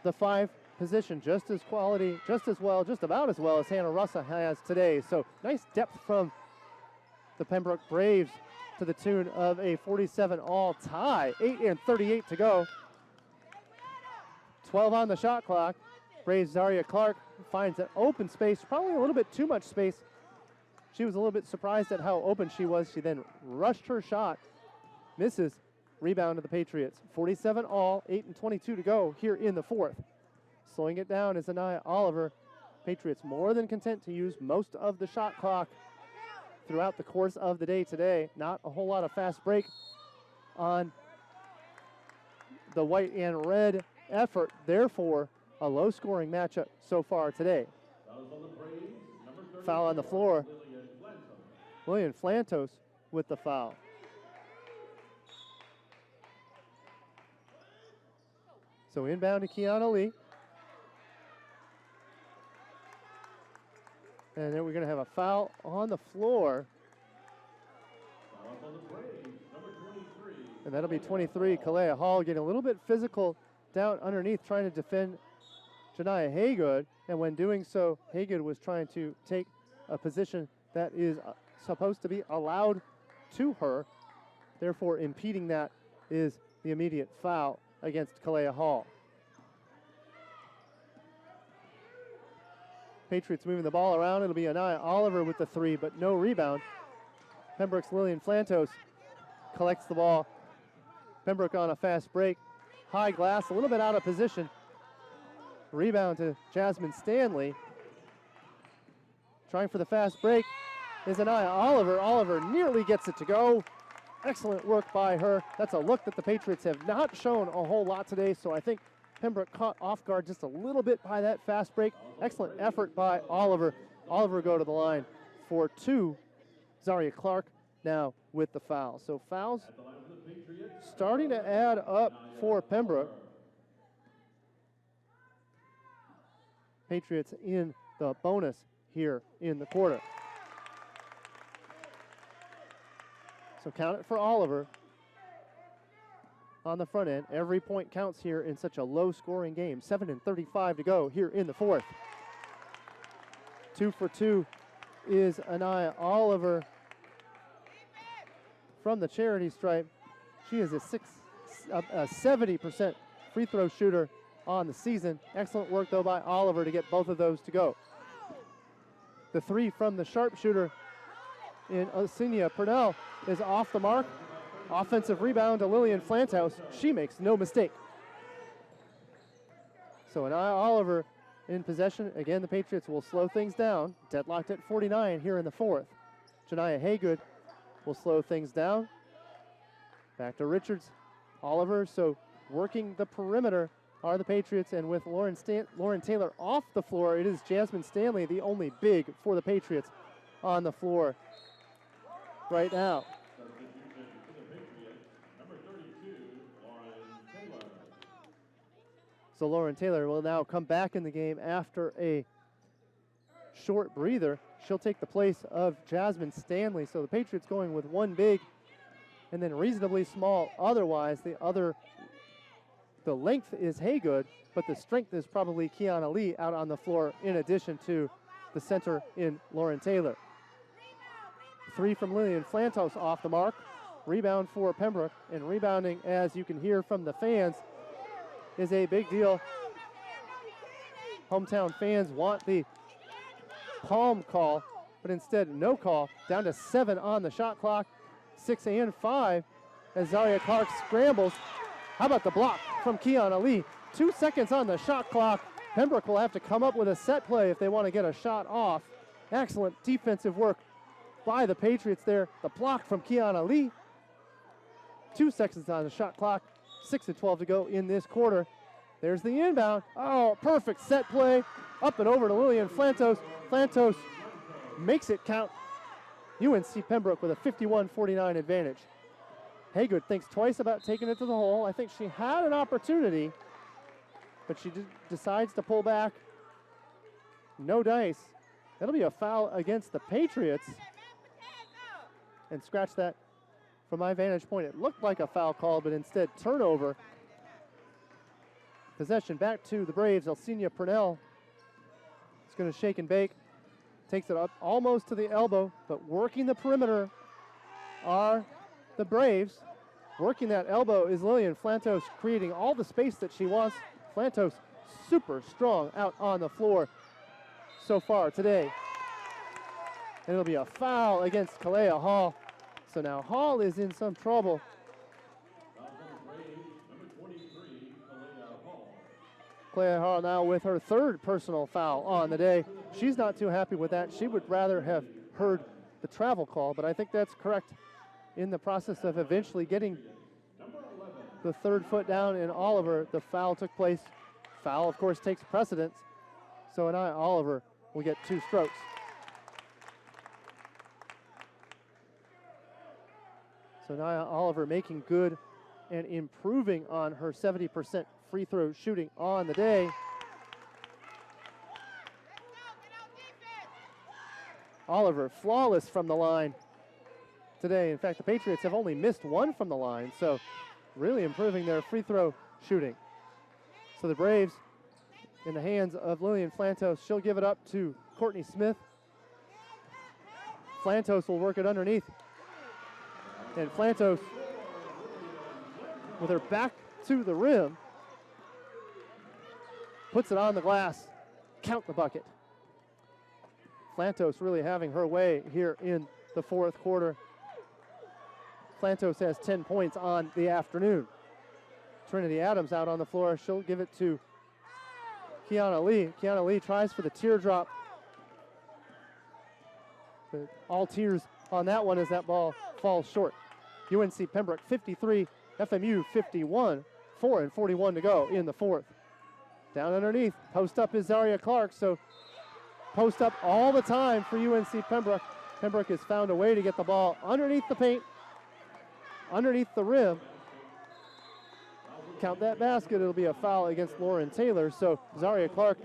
the 5 position just as about as well as Hannah Russell has today. So nice depth from the Pembroke Braves to the tune of a 47-all tie. 8:38 to go. 12 on the shot clock. Braves Zaria Clark finds an open space, probably a little bit too much space. She was a little bit surprised at how open she was. She then rushed her shot, misses, rebound to the Patriots. 47-all, 8:22 to go here in the fourth. Slowing it down is Anaya Oliver. Patriots more than content to use most of the shot clock throughout the course of the day today. Not a whole lot of fast break on the white and red effort. Therefore, a low-scoring matchup so far today. Foul on the floor. Lillian Flantos with the foul. So inbound to Kiana Lee. And then we're going to have a foul on the floor. And that'll be 23, Kalea Hall getting a little bit physical down underneath, trying to defend Janiyah Haygood. And when doing so, Haygood was trying to take a position that is supposed to be allowed to her. Therefore, impeding that is the immediate foul against Kalea Hall. Patriots moving the ball around. It'll be Anaya Oliver with the 3, but no rebound. Pembroke's Lillian Flantos collects the ball. Pembroke on a fast break. High glass, a little bit out of position. Rebound to Jasmine Stanley. Trying for the fast break is Anaya Oliver. Oliver nearly gets it to go. Excellent work by her. That's a look that the Patriots have not shown a whole lot today, so I think Pembroke caught off guard just a little bit by that fast break. Excellent effort by Oliver. Oliver go to the line for 2. Zaria Clark now with the foul. So fouls starting to add up for Pembroke. Patriots in the bonus here in the quarter. So count it for Oliver. on the front end. Every point counts here in such a low-scoring game. 7:35 to go here in the fourth. 2 for 2 is Anaya Oliver from the charity stripe. She is a 70% free throw shooter on the season. Excellent work, though, by Oliver to get both of those to go. The 3 from the sharpshooter in Osinia Purnell is off the mark. Offensive rebound to Lillian Flanthouse. She makes no mistake. So Anaya Oliver in possession. Again, the Patriots will slow things down. Deadlocked at 49 here in the fourth. Janiyah Haygood will slow things down. Back to Richards. Oliver, so working the perimeter are the Patriots, and with Lauren Taylor off the floor, it is Jasmine Stanley, the only big for the Patriots on the floor right now. So Lauren Taylor will now come back in the game after a short breather. She'll take the place of Jasmine Stanley. So the Patriots going with one big and then reasonably small otherwise. The length is Haygood, but the strength is probably Kiana Lee out on the floor in addition to the center in Lauren Taylor. 3 from Lillian Flantos off the mark. Rebound for Pembroke, and rebounding, as you can hear from the fans, is a big deal. Hometown fans want the palm call, but instead no call. Down to 7 on the shot clock, 6 and 5 as Zaria Clark scrambles. How about the block from Kiana Lee? 2 seconds on the shot clock. Pembroke will have to come up with a set play if they want to get a shot off. Excellent defensive work by the Patriots there. The block from Kiana Lee. 2 seconds on the shot clock. 6:12 to go in this quarter. There's the inbound. Oh, perfect set play. Up and over to Lillian Flantos. Flantos makes it count. UNC Pembroke with a 51-49 advantage. Haygood thinks twice about taking it to the hole. I think she had an opportunity, but she decides to pull back. No dice. That'll be a foul against the Patriots. And scratch that. From my vantage point, it looked like a foul call, but instead turnover. Possession back to the Braves. Elsenia Purnell is going to shake and bake. Takes it up almost to the elbow, but working the perimeter are the Braves. Working that elbow is Lillian Flantos, creating all the space that she wants. Flantos super strong out on the floor so far today. And it'll be a foul against Kalea Hall. So now Hall is in some trouble. Kalea Hall now with her third personal foul on the day. She's not too happy with that. She would rather have heard the travel call, but I think that's correct in the process of eventually getting the third foot down in Oliver. The foul took place. Foul, of course, takes precedence. So Anaya Oliver will get 2 strokes. So Anaya Oliver making good and improving on her 70% free throw shooting on the day. Oliver flawless from the line today. In fact, the Patriots have only missed 1 from the line, so really improving their free throw shooting. So the Braves in the hands of Lillian Flantos. She'll give it up to Courtney Smith. Flantos will work it underneath. And Flantos, with her back to the rim, puts it on the glass. Count the bucket. Flantos really having her way here in the fourth quarter. Flantos has 10 points on the afternoon. Trinity Adams out on the floor. She'll give it to Kiana Lee. Kiana Lee tries for the teardrop. But all tears on that one as that ball falls short. UNC Pembroke 53, FMU 51, 4:41 to go in the fourth. Down underneath, post up is Zaria Clark, so post up all the time for UNC Pembroke. Pembroke has found a way to get the ball underneath the paint, underneath the rim. Count that basket, it'll be a foul against Lauren Taylor, so Zaria Clark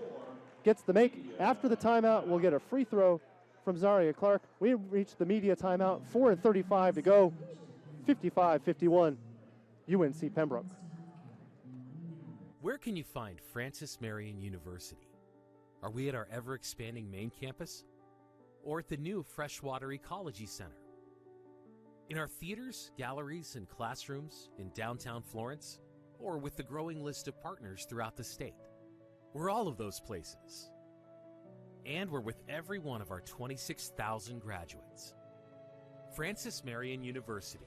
gets the make. After the timeout, we'll get a free throw from Zaria Clark. We reached the media timeout, 4:35 to go, 55-51. UNC Pembroke. Where can you find Francis Marion University? Are we at our ever-expanding main campus? Or at the new freshwater ecology center? In our theaters, galleries, and classrooms in downtown Florence? Or with the growing list of partners throughout the state? We're all of those places. And we're with every one of our 26,000 graduates. Francis Marion University.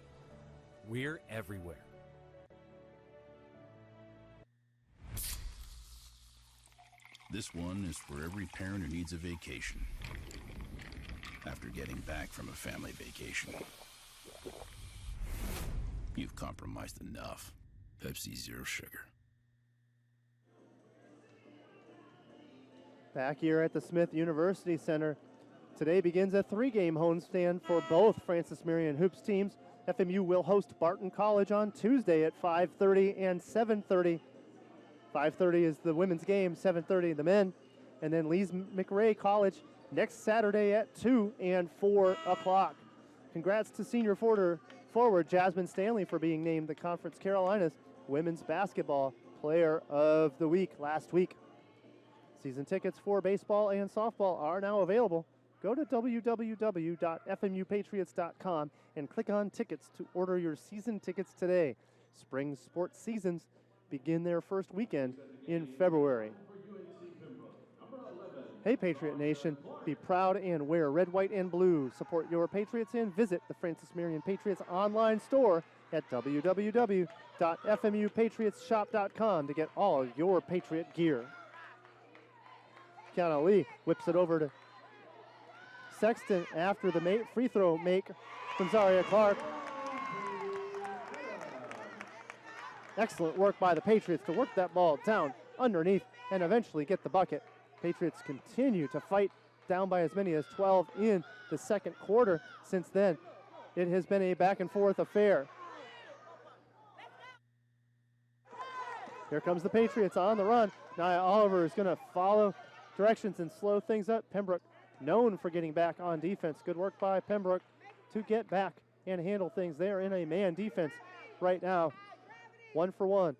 We're everywhere. This one is for every parent who needs a vacation after getting back from a family vacation. You've compromised enough. Pepsi Zero Sugar. Back here at the Smith University Center, today begins a 3-game homestand for both Francis Marion Hoops teams. FMU will host Barton College on Tuesday at 5:30 and 7:30. 5:30 is the women's game, 7:30 the men. And then Lees McRae College next Saturday at 2 and 4 o'clock. Congrats to senior forward Jasmine Stanley for being named the Conference Carolinas Women's Basketball Player of the Week last week. Season tickets for baseball and softball are now available. Go to www.fmupatriots.com and click on tickets to order your season tickets today. Spring sports seasons begin their first weekend in February. Hey Patriot Nation, be proud and wear red, white, and blue. Support your Patriots and visit the Francis Marion Patriots online store at www.fmupatriotsshop.com to get all your Patriot gear. Kiana Lee whips it over to Sexton after the free throw make from Zaria Clark. Excellent work by the Patriots to work that ball down underneath and eventually get the bucket. Patriots continue to fight, down by as many as 12 in the second quarter. Since then, it has been a back and forth affair. Here comes the Patriots on the run. Nia Oliver is going to follow directions and slow things up. Pembroke known for getting back on defense. Good work by Pembroke to get back and handle things. They are in a man defense right now. 1 for 1.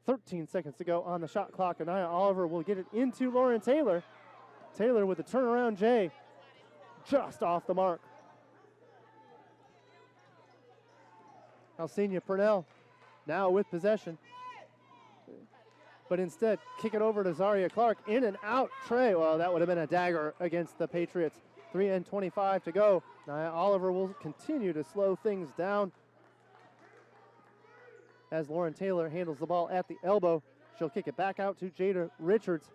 13 seconds to go on the shot clock. Nia Oliver will get it into Lauren Taylor. Taylor with the turnaround J. Just off the mark. Alcina Purnell now with possession. But instead, kick it over to Zaria Clark. In and out tray. Well, that would have been a dagger against the Patriots. 3:25 to go. Nia Oliver will continue to slow things down as Lauren Taylor handles the ball at the elbow. She'll kick it back out to Jada Richards.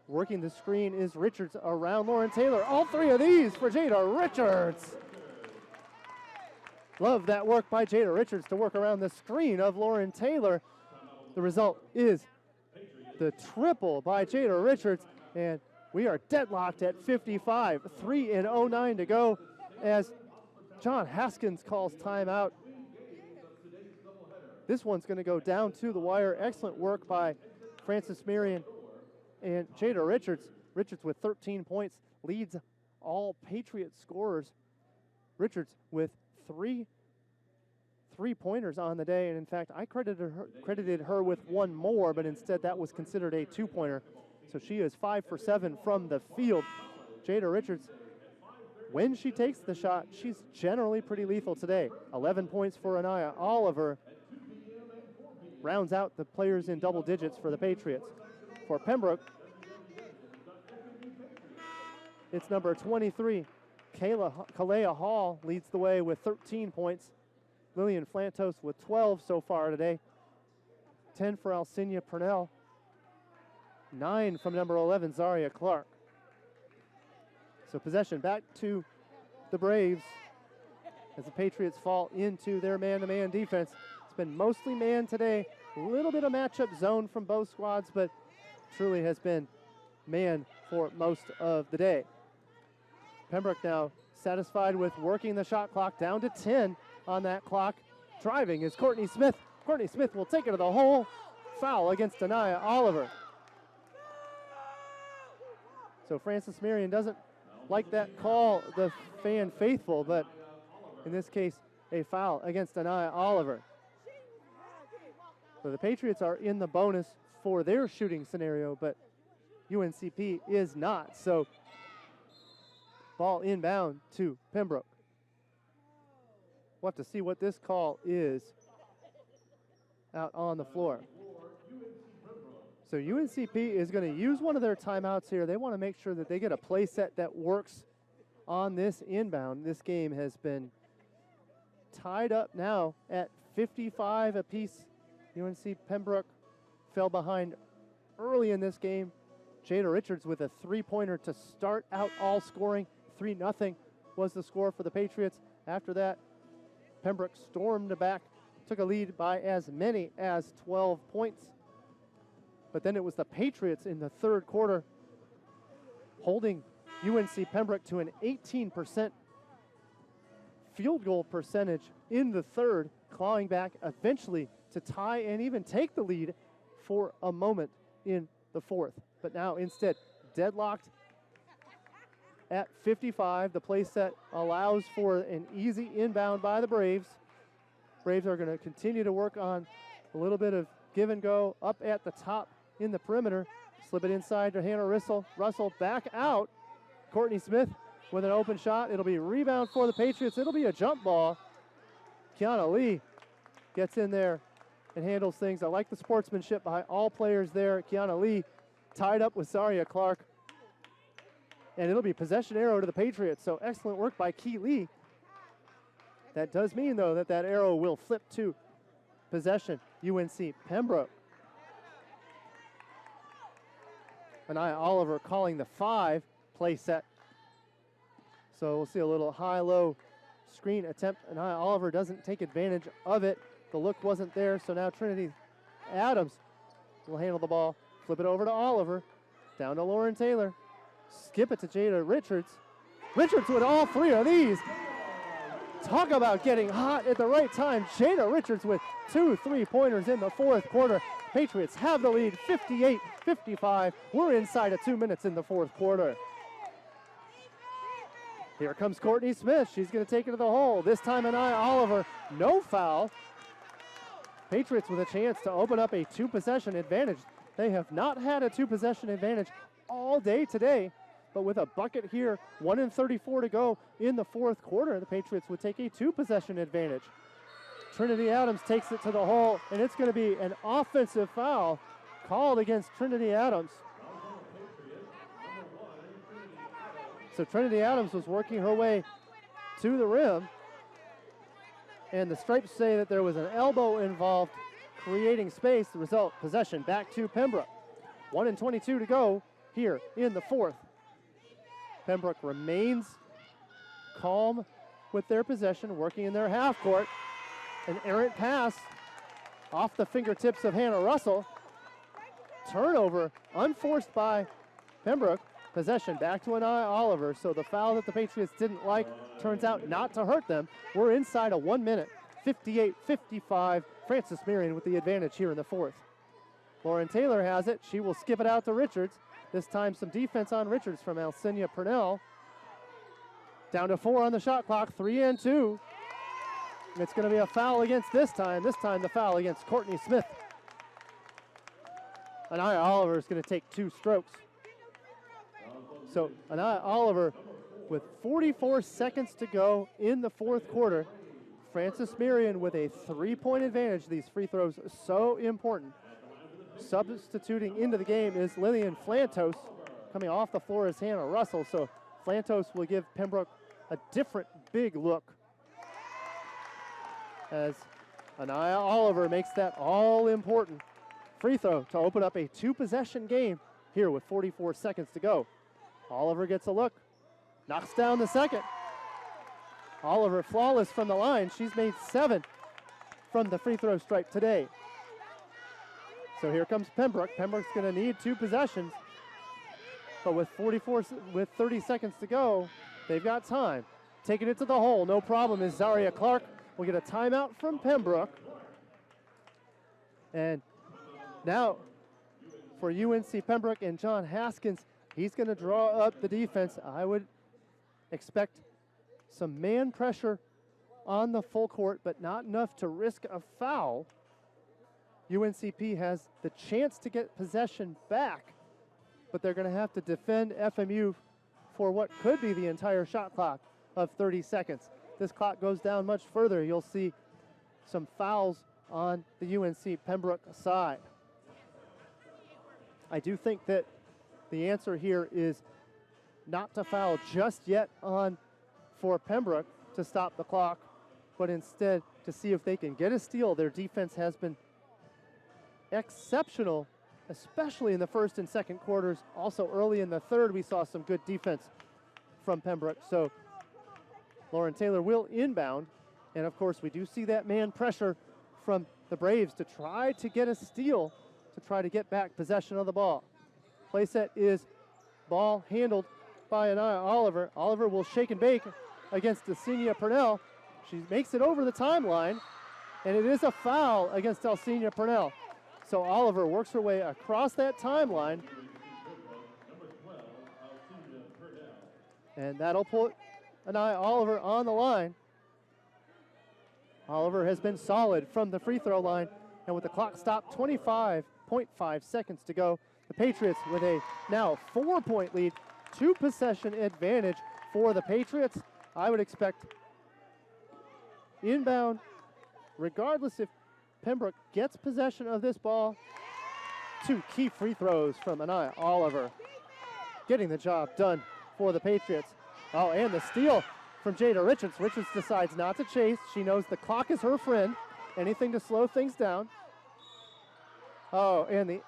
Working the screen is Richards around Lauren Taylor. All three of these for Jada Richards. Love that work by Jada Richards to work around the screen of Lauren Taylor. The result is the triple by Jada Richards, and we are deadlocked at 55. 3:09 to go as John Haskins calls timeout. This one's going to go down to the wire. Excellent work by Francis Marion and Jada Richards. Richards with 13 points leads all Patriot scorers. Richards with three-pointers on the day, and in fact, I credited her with one more, but instead that was considered a two-pointer. So she is 5 for 7 from the field. Jada Richards, when she takes the shot, she's generally pretty lethal today. 11 points for Ania Oliver. Rounds out the players in double digits for the Patriots. For Pembroke, it's number 23, Kalea Hall leads the way with 13 points. Lillian Flantos with 12 so far today. 10 for Alcina Purnell. 9 from number 11, Zaria Clark. So possession back to the Braves as the Patriots fall into their man-to-man defense. It's been mostly man today. A little bit of matchup zone from both squads, but truly has been man for most of the day. Pembroke now satisfied with working the shot clock down to 10 on that clock. Driving is Courtney Smith. Courtney Smith will take it to the hole. Foul against Ania Oliver. So Francis Marion doesn't like that call, the fan faithful, but in this case, a foul against Ania Oliver. So the Patriots are in the bonus for their shooting scenario, but UNCP is not. So ball inbound to Pembroke. We'll have to see what this call is out on the floor. So UNCP is going to use one of their timeouts here. They want to make sure that they get a play set that works on this inbound. This game has been tied up now at 55 apiece. UNC Pembroke fell behind early in this game. Jada Richards with a three-pointer to start out all scoring. 3-0 was the score for the Patriots. After that, Pembroke stormed back, took a lead by as many as 12 points. But then it was the Patriots in the third quarter holding UNC Pembroke to an 18% field goal percentage in the third, clawing back eventually to tie and even take the lead for a moment in the fourth. But now instead, deadlocked at 55. The play set allows for an easy inbound by the Braves. Braves are going to continue to work on a little bit of give and go up at the top in the perimeter. Slip it inside to Hannah Russell. Russell back out. Courtney Smith with an open shot. It'll be a rebound for the Patriots. It'll be a jump ball. Kiana Lee gets in there and handles things. I like the sportsmanship by all players there. Kiana Lee tied up with Zaria Clark. And it'll be possession arrow to the Patriots. So excellent work by Key Lee. That does mean, though, that that arrow will flip to possession UNC Pembroke. Anaya Oliver calling the 5 play set. So we'll see a little high-low screen attempt. Anaya Oliver doesn't take advantage of it. The look wasn't there, so now Trinity Adams will handle the ball. Flip it over to Oliver. Down to Lauren Taylor. Skip it to Jada Richards. Richards with all 3 of these. Talk about getting hot at the right time. Jada Richards with 2 3-pointers in the fourth quarter. Patriots have the lead, 58-55. We're inside of 2 minutes in the fourth quarter. Here comes Courtney Smith. She's going to take it to the hole. This time Anaya Oliver, no foul. Patriots with a chance to open up a 2-possession advantage. They have not had a 2-possession advantage all day today, but with a bucket here, 1:34 to go in the fourth quarter, the Patriots would take a 2-possession advantage. Trinity Adams takes it to the hole, and it's going to be an offensive foul called against Trinity Adams. So Trinity Adams was working her way to the rim, and the stripes say that there was an elbow involved, creating space. The result, possession back to Pembroke. 1:22 to go here in the fourth. Pembroke remains calm with their possession, working in their half court. An errant pass off the fingertips of Hannah Russell. Turnover, unforced by Pembroke. Possession back to Anaya Oliver. So the foul that the Patriots didn't like turns out not to hurt them. We're inside of 1 minute, 58-55. Francis Marion with the advantage here in the fourth. Lauren Taylor has it. She will skip it out to Richards. This time some defense on Richards from Alcinia Purnell. Down to 4 on the shot clock, 3 and 2. It's going to be a foul against this time. This time the foul against Courtney Smith. Anaya Oliver is going to take 2 strokes. So Anaya Oliver with 44 seconds to go in the fourth quarter. Francis Marion with a 3-point advantage. These free throws are so important. Substituting into the game is Lillian Flantos. Coming off the floor is Hannah Russell. So Flantos will give Pembroke a different big look, as Anaya Oliver makes that all-important free throw to open up a 2-possession game here with 44 seconds to go. Oliver gets a look, knocks down the second. Oliver flawless from the line. She's made 7 from the free throw stripe today. So here comes Pembroke. Pembroke's going to need 2 possessions, but with 30 seconds to go, they've got time. Taking it to the hole, no problem, is Zaria Clark. We'll get a timeout from Pembroke. And now for UNC Pembroke and John Haskins, he's going to draw up the defense. I would expect some man pressure on the full court, but not enough to risk a foul. UNCP has the chance to get possession back, but they're going to have to defend FMU for what could be the entire shot clock of 30 seconds. This clock goes down much further. You'll see some fouls on the UNC Pembroke side. I do think that the answer here is not to foul just yet on for Pembroke to stop the clock, but instead to see if they can get a steal. Their defense has been exceptional, especially in the first and second quarters. Also early in the third, we saw some good defense from Pembroke. So Lauren Taylor will inbound. And of course, we do see that man pressure from the Braves to try to get a steal, to try to get back possession of the ball. Play set is ball handled by Anaya Oliver. Oliver will shake and bake against Dulcinea Purnell. She makes it over the timeline, and it is a foul against Dulcinea Purnell. So Oliver works her way across that timeline, and that'll put Anaya Oliver on the line. Oliver has been solid from the free throw line, and with the clock stopped, 25.5 seconds to go, the Patriots with a now 4-point lead, 2-possession advantage for the Patriots. I would expect inbound, regardless if Pembroke gets possession of this ball. 2 key free throws from Anaya Oliver, getting the job done for the Patriots. Oh, and the steal from Jada Richards. Richards decides not to chase. She knows the clock is her friend. Anything to slow things down. Oh, and the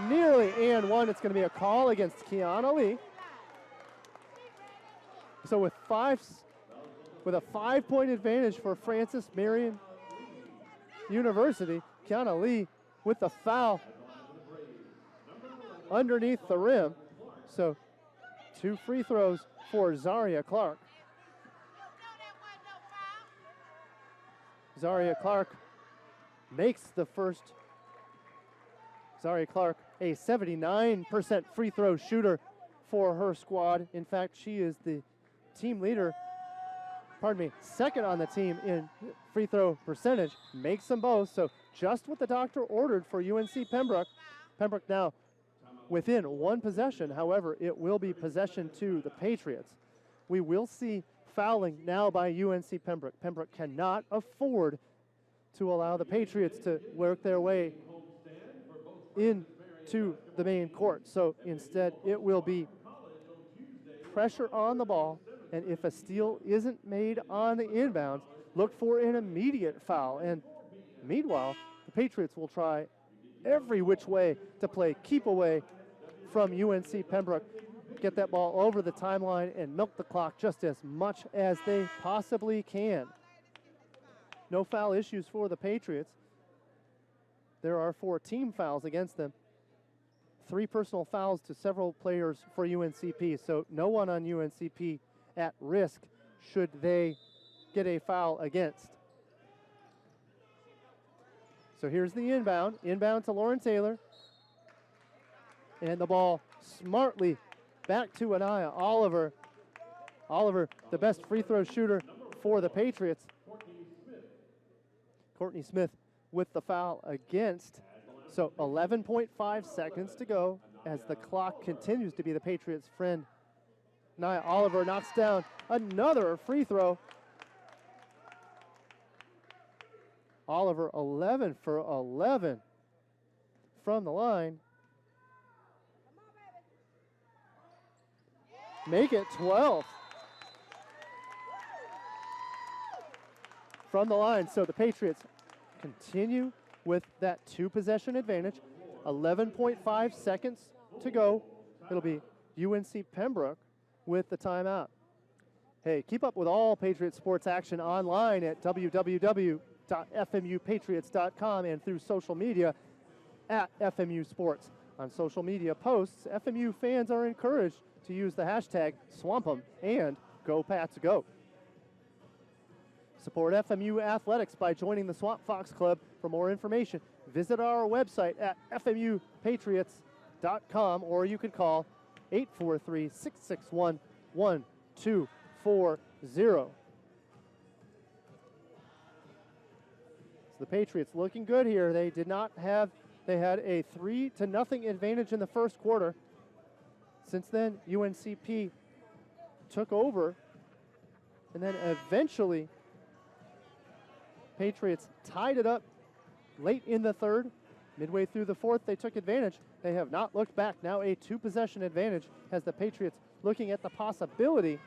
nearly and one. It's going to be a call against Kiana Lee. So with a 5-point advantage for Francis Marion University, Kiana Lee with the foul underneath the rim. So 2 free throws for Zaria Clark. Zaria Clark makes the first. Zaria Clark, a 79% free throw shooter for her squad. In fact, she is the team leader, second on the team in free throw percentage. Makes them both, so just what the doctor ordered for UNC Pembroke. Pembroke now within 1 possession. However, it will be possession to the Patriots. We will see fouling now by UNC Pembroke. Pembroke cannot afford to allow the Patriots to work their way into the main court. So instead, it will be pressure on the ball, and if a steal isn't made on the inbounds, look for an immediate foul. And meanwhile, the Patriots will try every which way to play keep away from UNC Pembroke, get that ball over the timeline and milk the clock just as much as they possibly can. No foul issues for the Patriots. There are 4 team fouls against them. 3 personal fouls to several players for UNCP, so no one on UNCP at risk should they get a foul against. So here's the inbound to Lauren Taylor. And the ball smartly back to Anaya Oliver. Oliver, the best free throw shooter for the Patriots. Courtney Smith with the foul against. So 11.5 seconds to go as the clock continues to be the Patriots' friend. Anaya Oliver knocks down another free throw. Oliver 11 for 11 from the line. Make it 12 from the line. So the Patriots continue with that 2-possession advantage. 11.5 seconds to go. It'll be UNC Pembroke with the timeout. Hey, keep up with all Patriot sports action online at www.fmupatriots.com and through social media at FMU Sports. On social media posts, FMU fans are encouraged to use the hashtag Swamp'em and GoPatsGo. Support FMU athletics by joining the Swamp Fox Club. For more information, visit our website at fmupatriots.com, or you can call 843-661-1240. the Patriots looking good here. They had a 3-0 advantage in the first quarter. Since then, UNCP took over, and then eventually Patriots tied it up late in the third. Midway through the fourth, they took advantage. They have not looked back. Now a 2-possession advantage has the Patriots looking at the possibility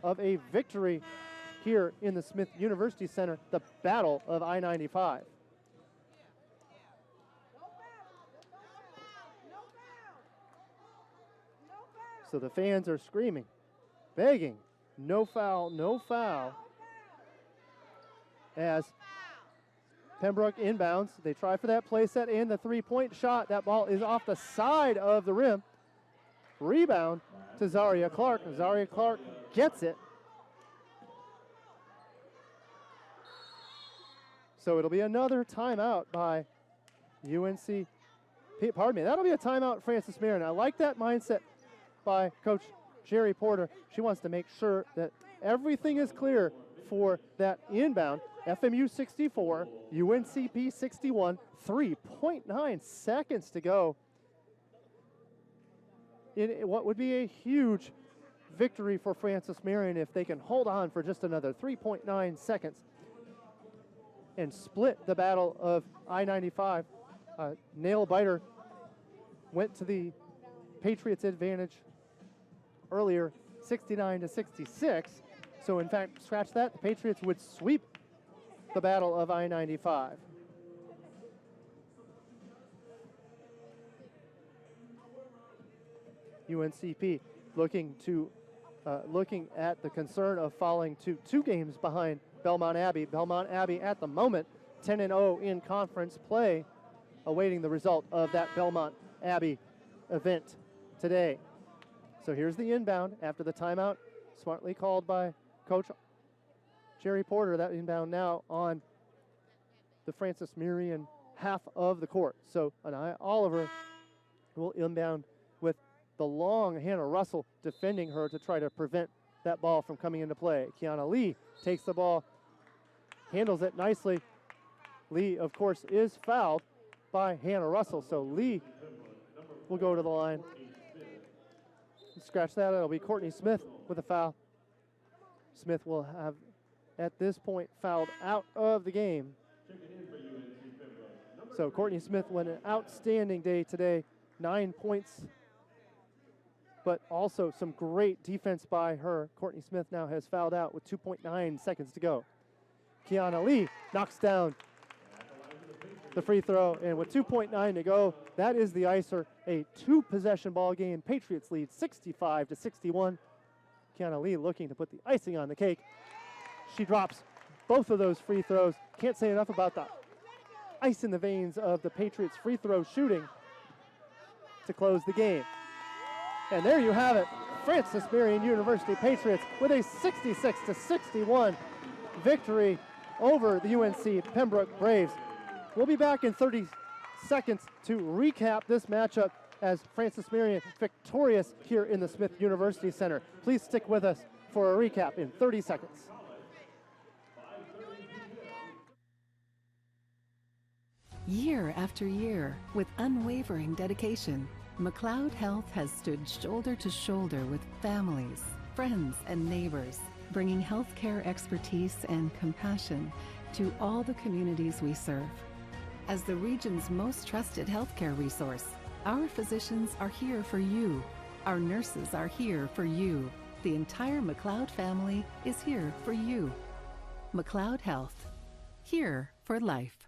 of a victory here in the Smith University Center, the Battle of I-95. So the fans are screaming, begging, no foul, no foul. As Pembroke inbounds, they try for that play set and the three-point shot. That ball is off the side of the rim. Rebound to Zaria Clark. Zaria Clark gets it. So it'll be another timeout by UNC. Pardon me, that'll be a timeout, Francis Marion. I like that mindset by Coach Jerry Porter. She wants to make sure that everything is clear for that inbound. FMU 64, UNCP 61, 3.9 seconds to go in what would be a huge victory for Francis Marion if they can hold on for just another 3.9 seconds and split the Battle of I-95. Nail biter went to the Patriots' advantage earlier, 69-66. So in fact, scratch that, the Patriots would sweep the Battle of I-95. UNCP looking at the concern of falling to 2 games behind Belmont Abbey. Belmont Abbey at the moment 10-0 in conference play, awaiting the result of that Belmont Abbey event today. So here's the inbound after the timeout, smartly called by Coach Jerry Porter. That inbound now on the Francis Marion half of the court. So Anaya Oliver will inbound with the long Hannah Russell defending her to try to prevent that ball from coming into play. Kiana Lee takes the ball, handles it nicely. Lee, of course, is fouled by Hannah Russell. So Lee will go to the line. Scratch that, it'll be Courtney Smith with a foul. Smith will have, at this point, fouled out of the game. So Courtney Smith went an outstanding day today, 9 points, but also some great defense by her. Courtney Smith now has fouled out with 2.9 seconds to go. Kiana Lee knocks down the free throw, and with 2.9 to go, that is the icer. A 2-possession ball game. Patriots lead 65-61. Kiana Lee looking to put the icing on the cake. She drops both of those free throws. Can't say enough about the ice in the veins of the Patriots free throw shooting to close the game. And there you have it. Francis Marion University Patriots with a 66-61 victory over the UNC Pembroke Braves. We'll be back in 30 seconds to recap this matchup as Francis Marion victorious here in the Smith University Center. Please stick with us for a recap in 30 seconds. Year after year, with unwavering dedication, McLeod Health has stood shoulder to shoulder with families, friends, and neighbors, bringing healthcare expertise and compassion to all the communities we serve. As the region's most trusted healthcare resource, our physicians are here for you. Our nurses are here for you. The entire McLeod family is here for you. McLeod Health, here for life.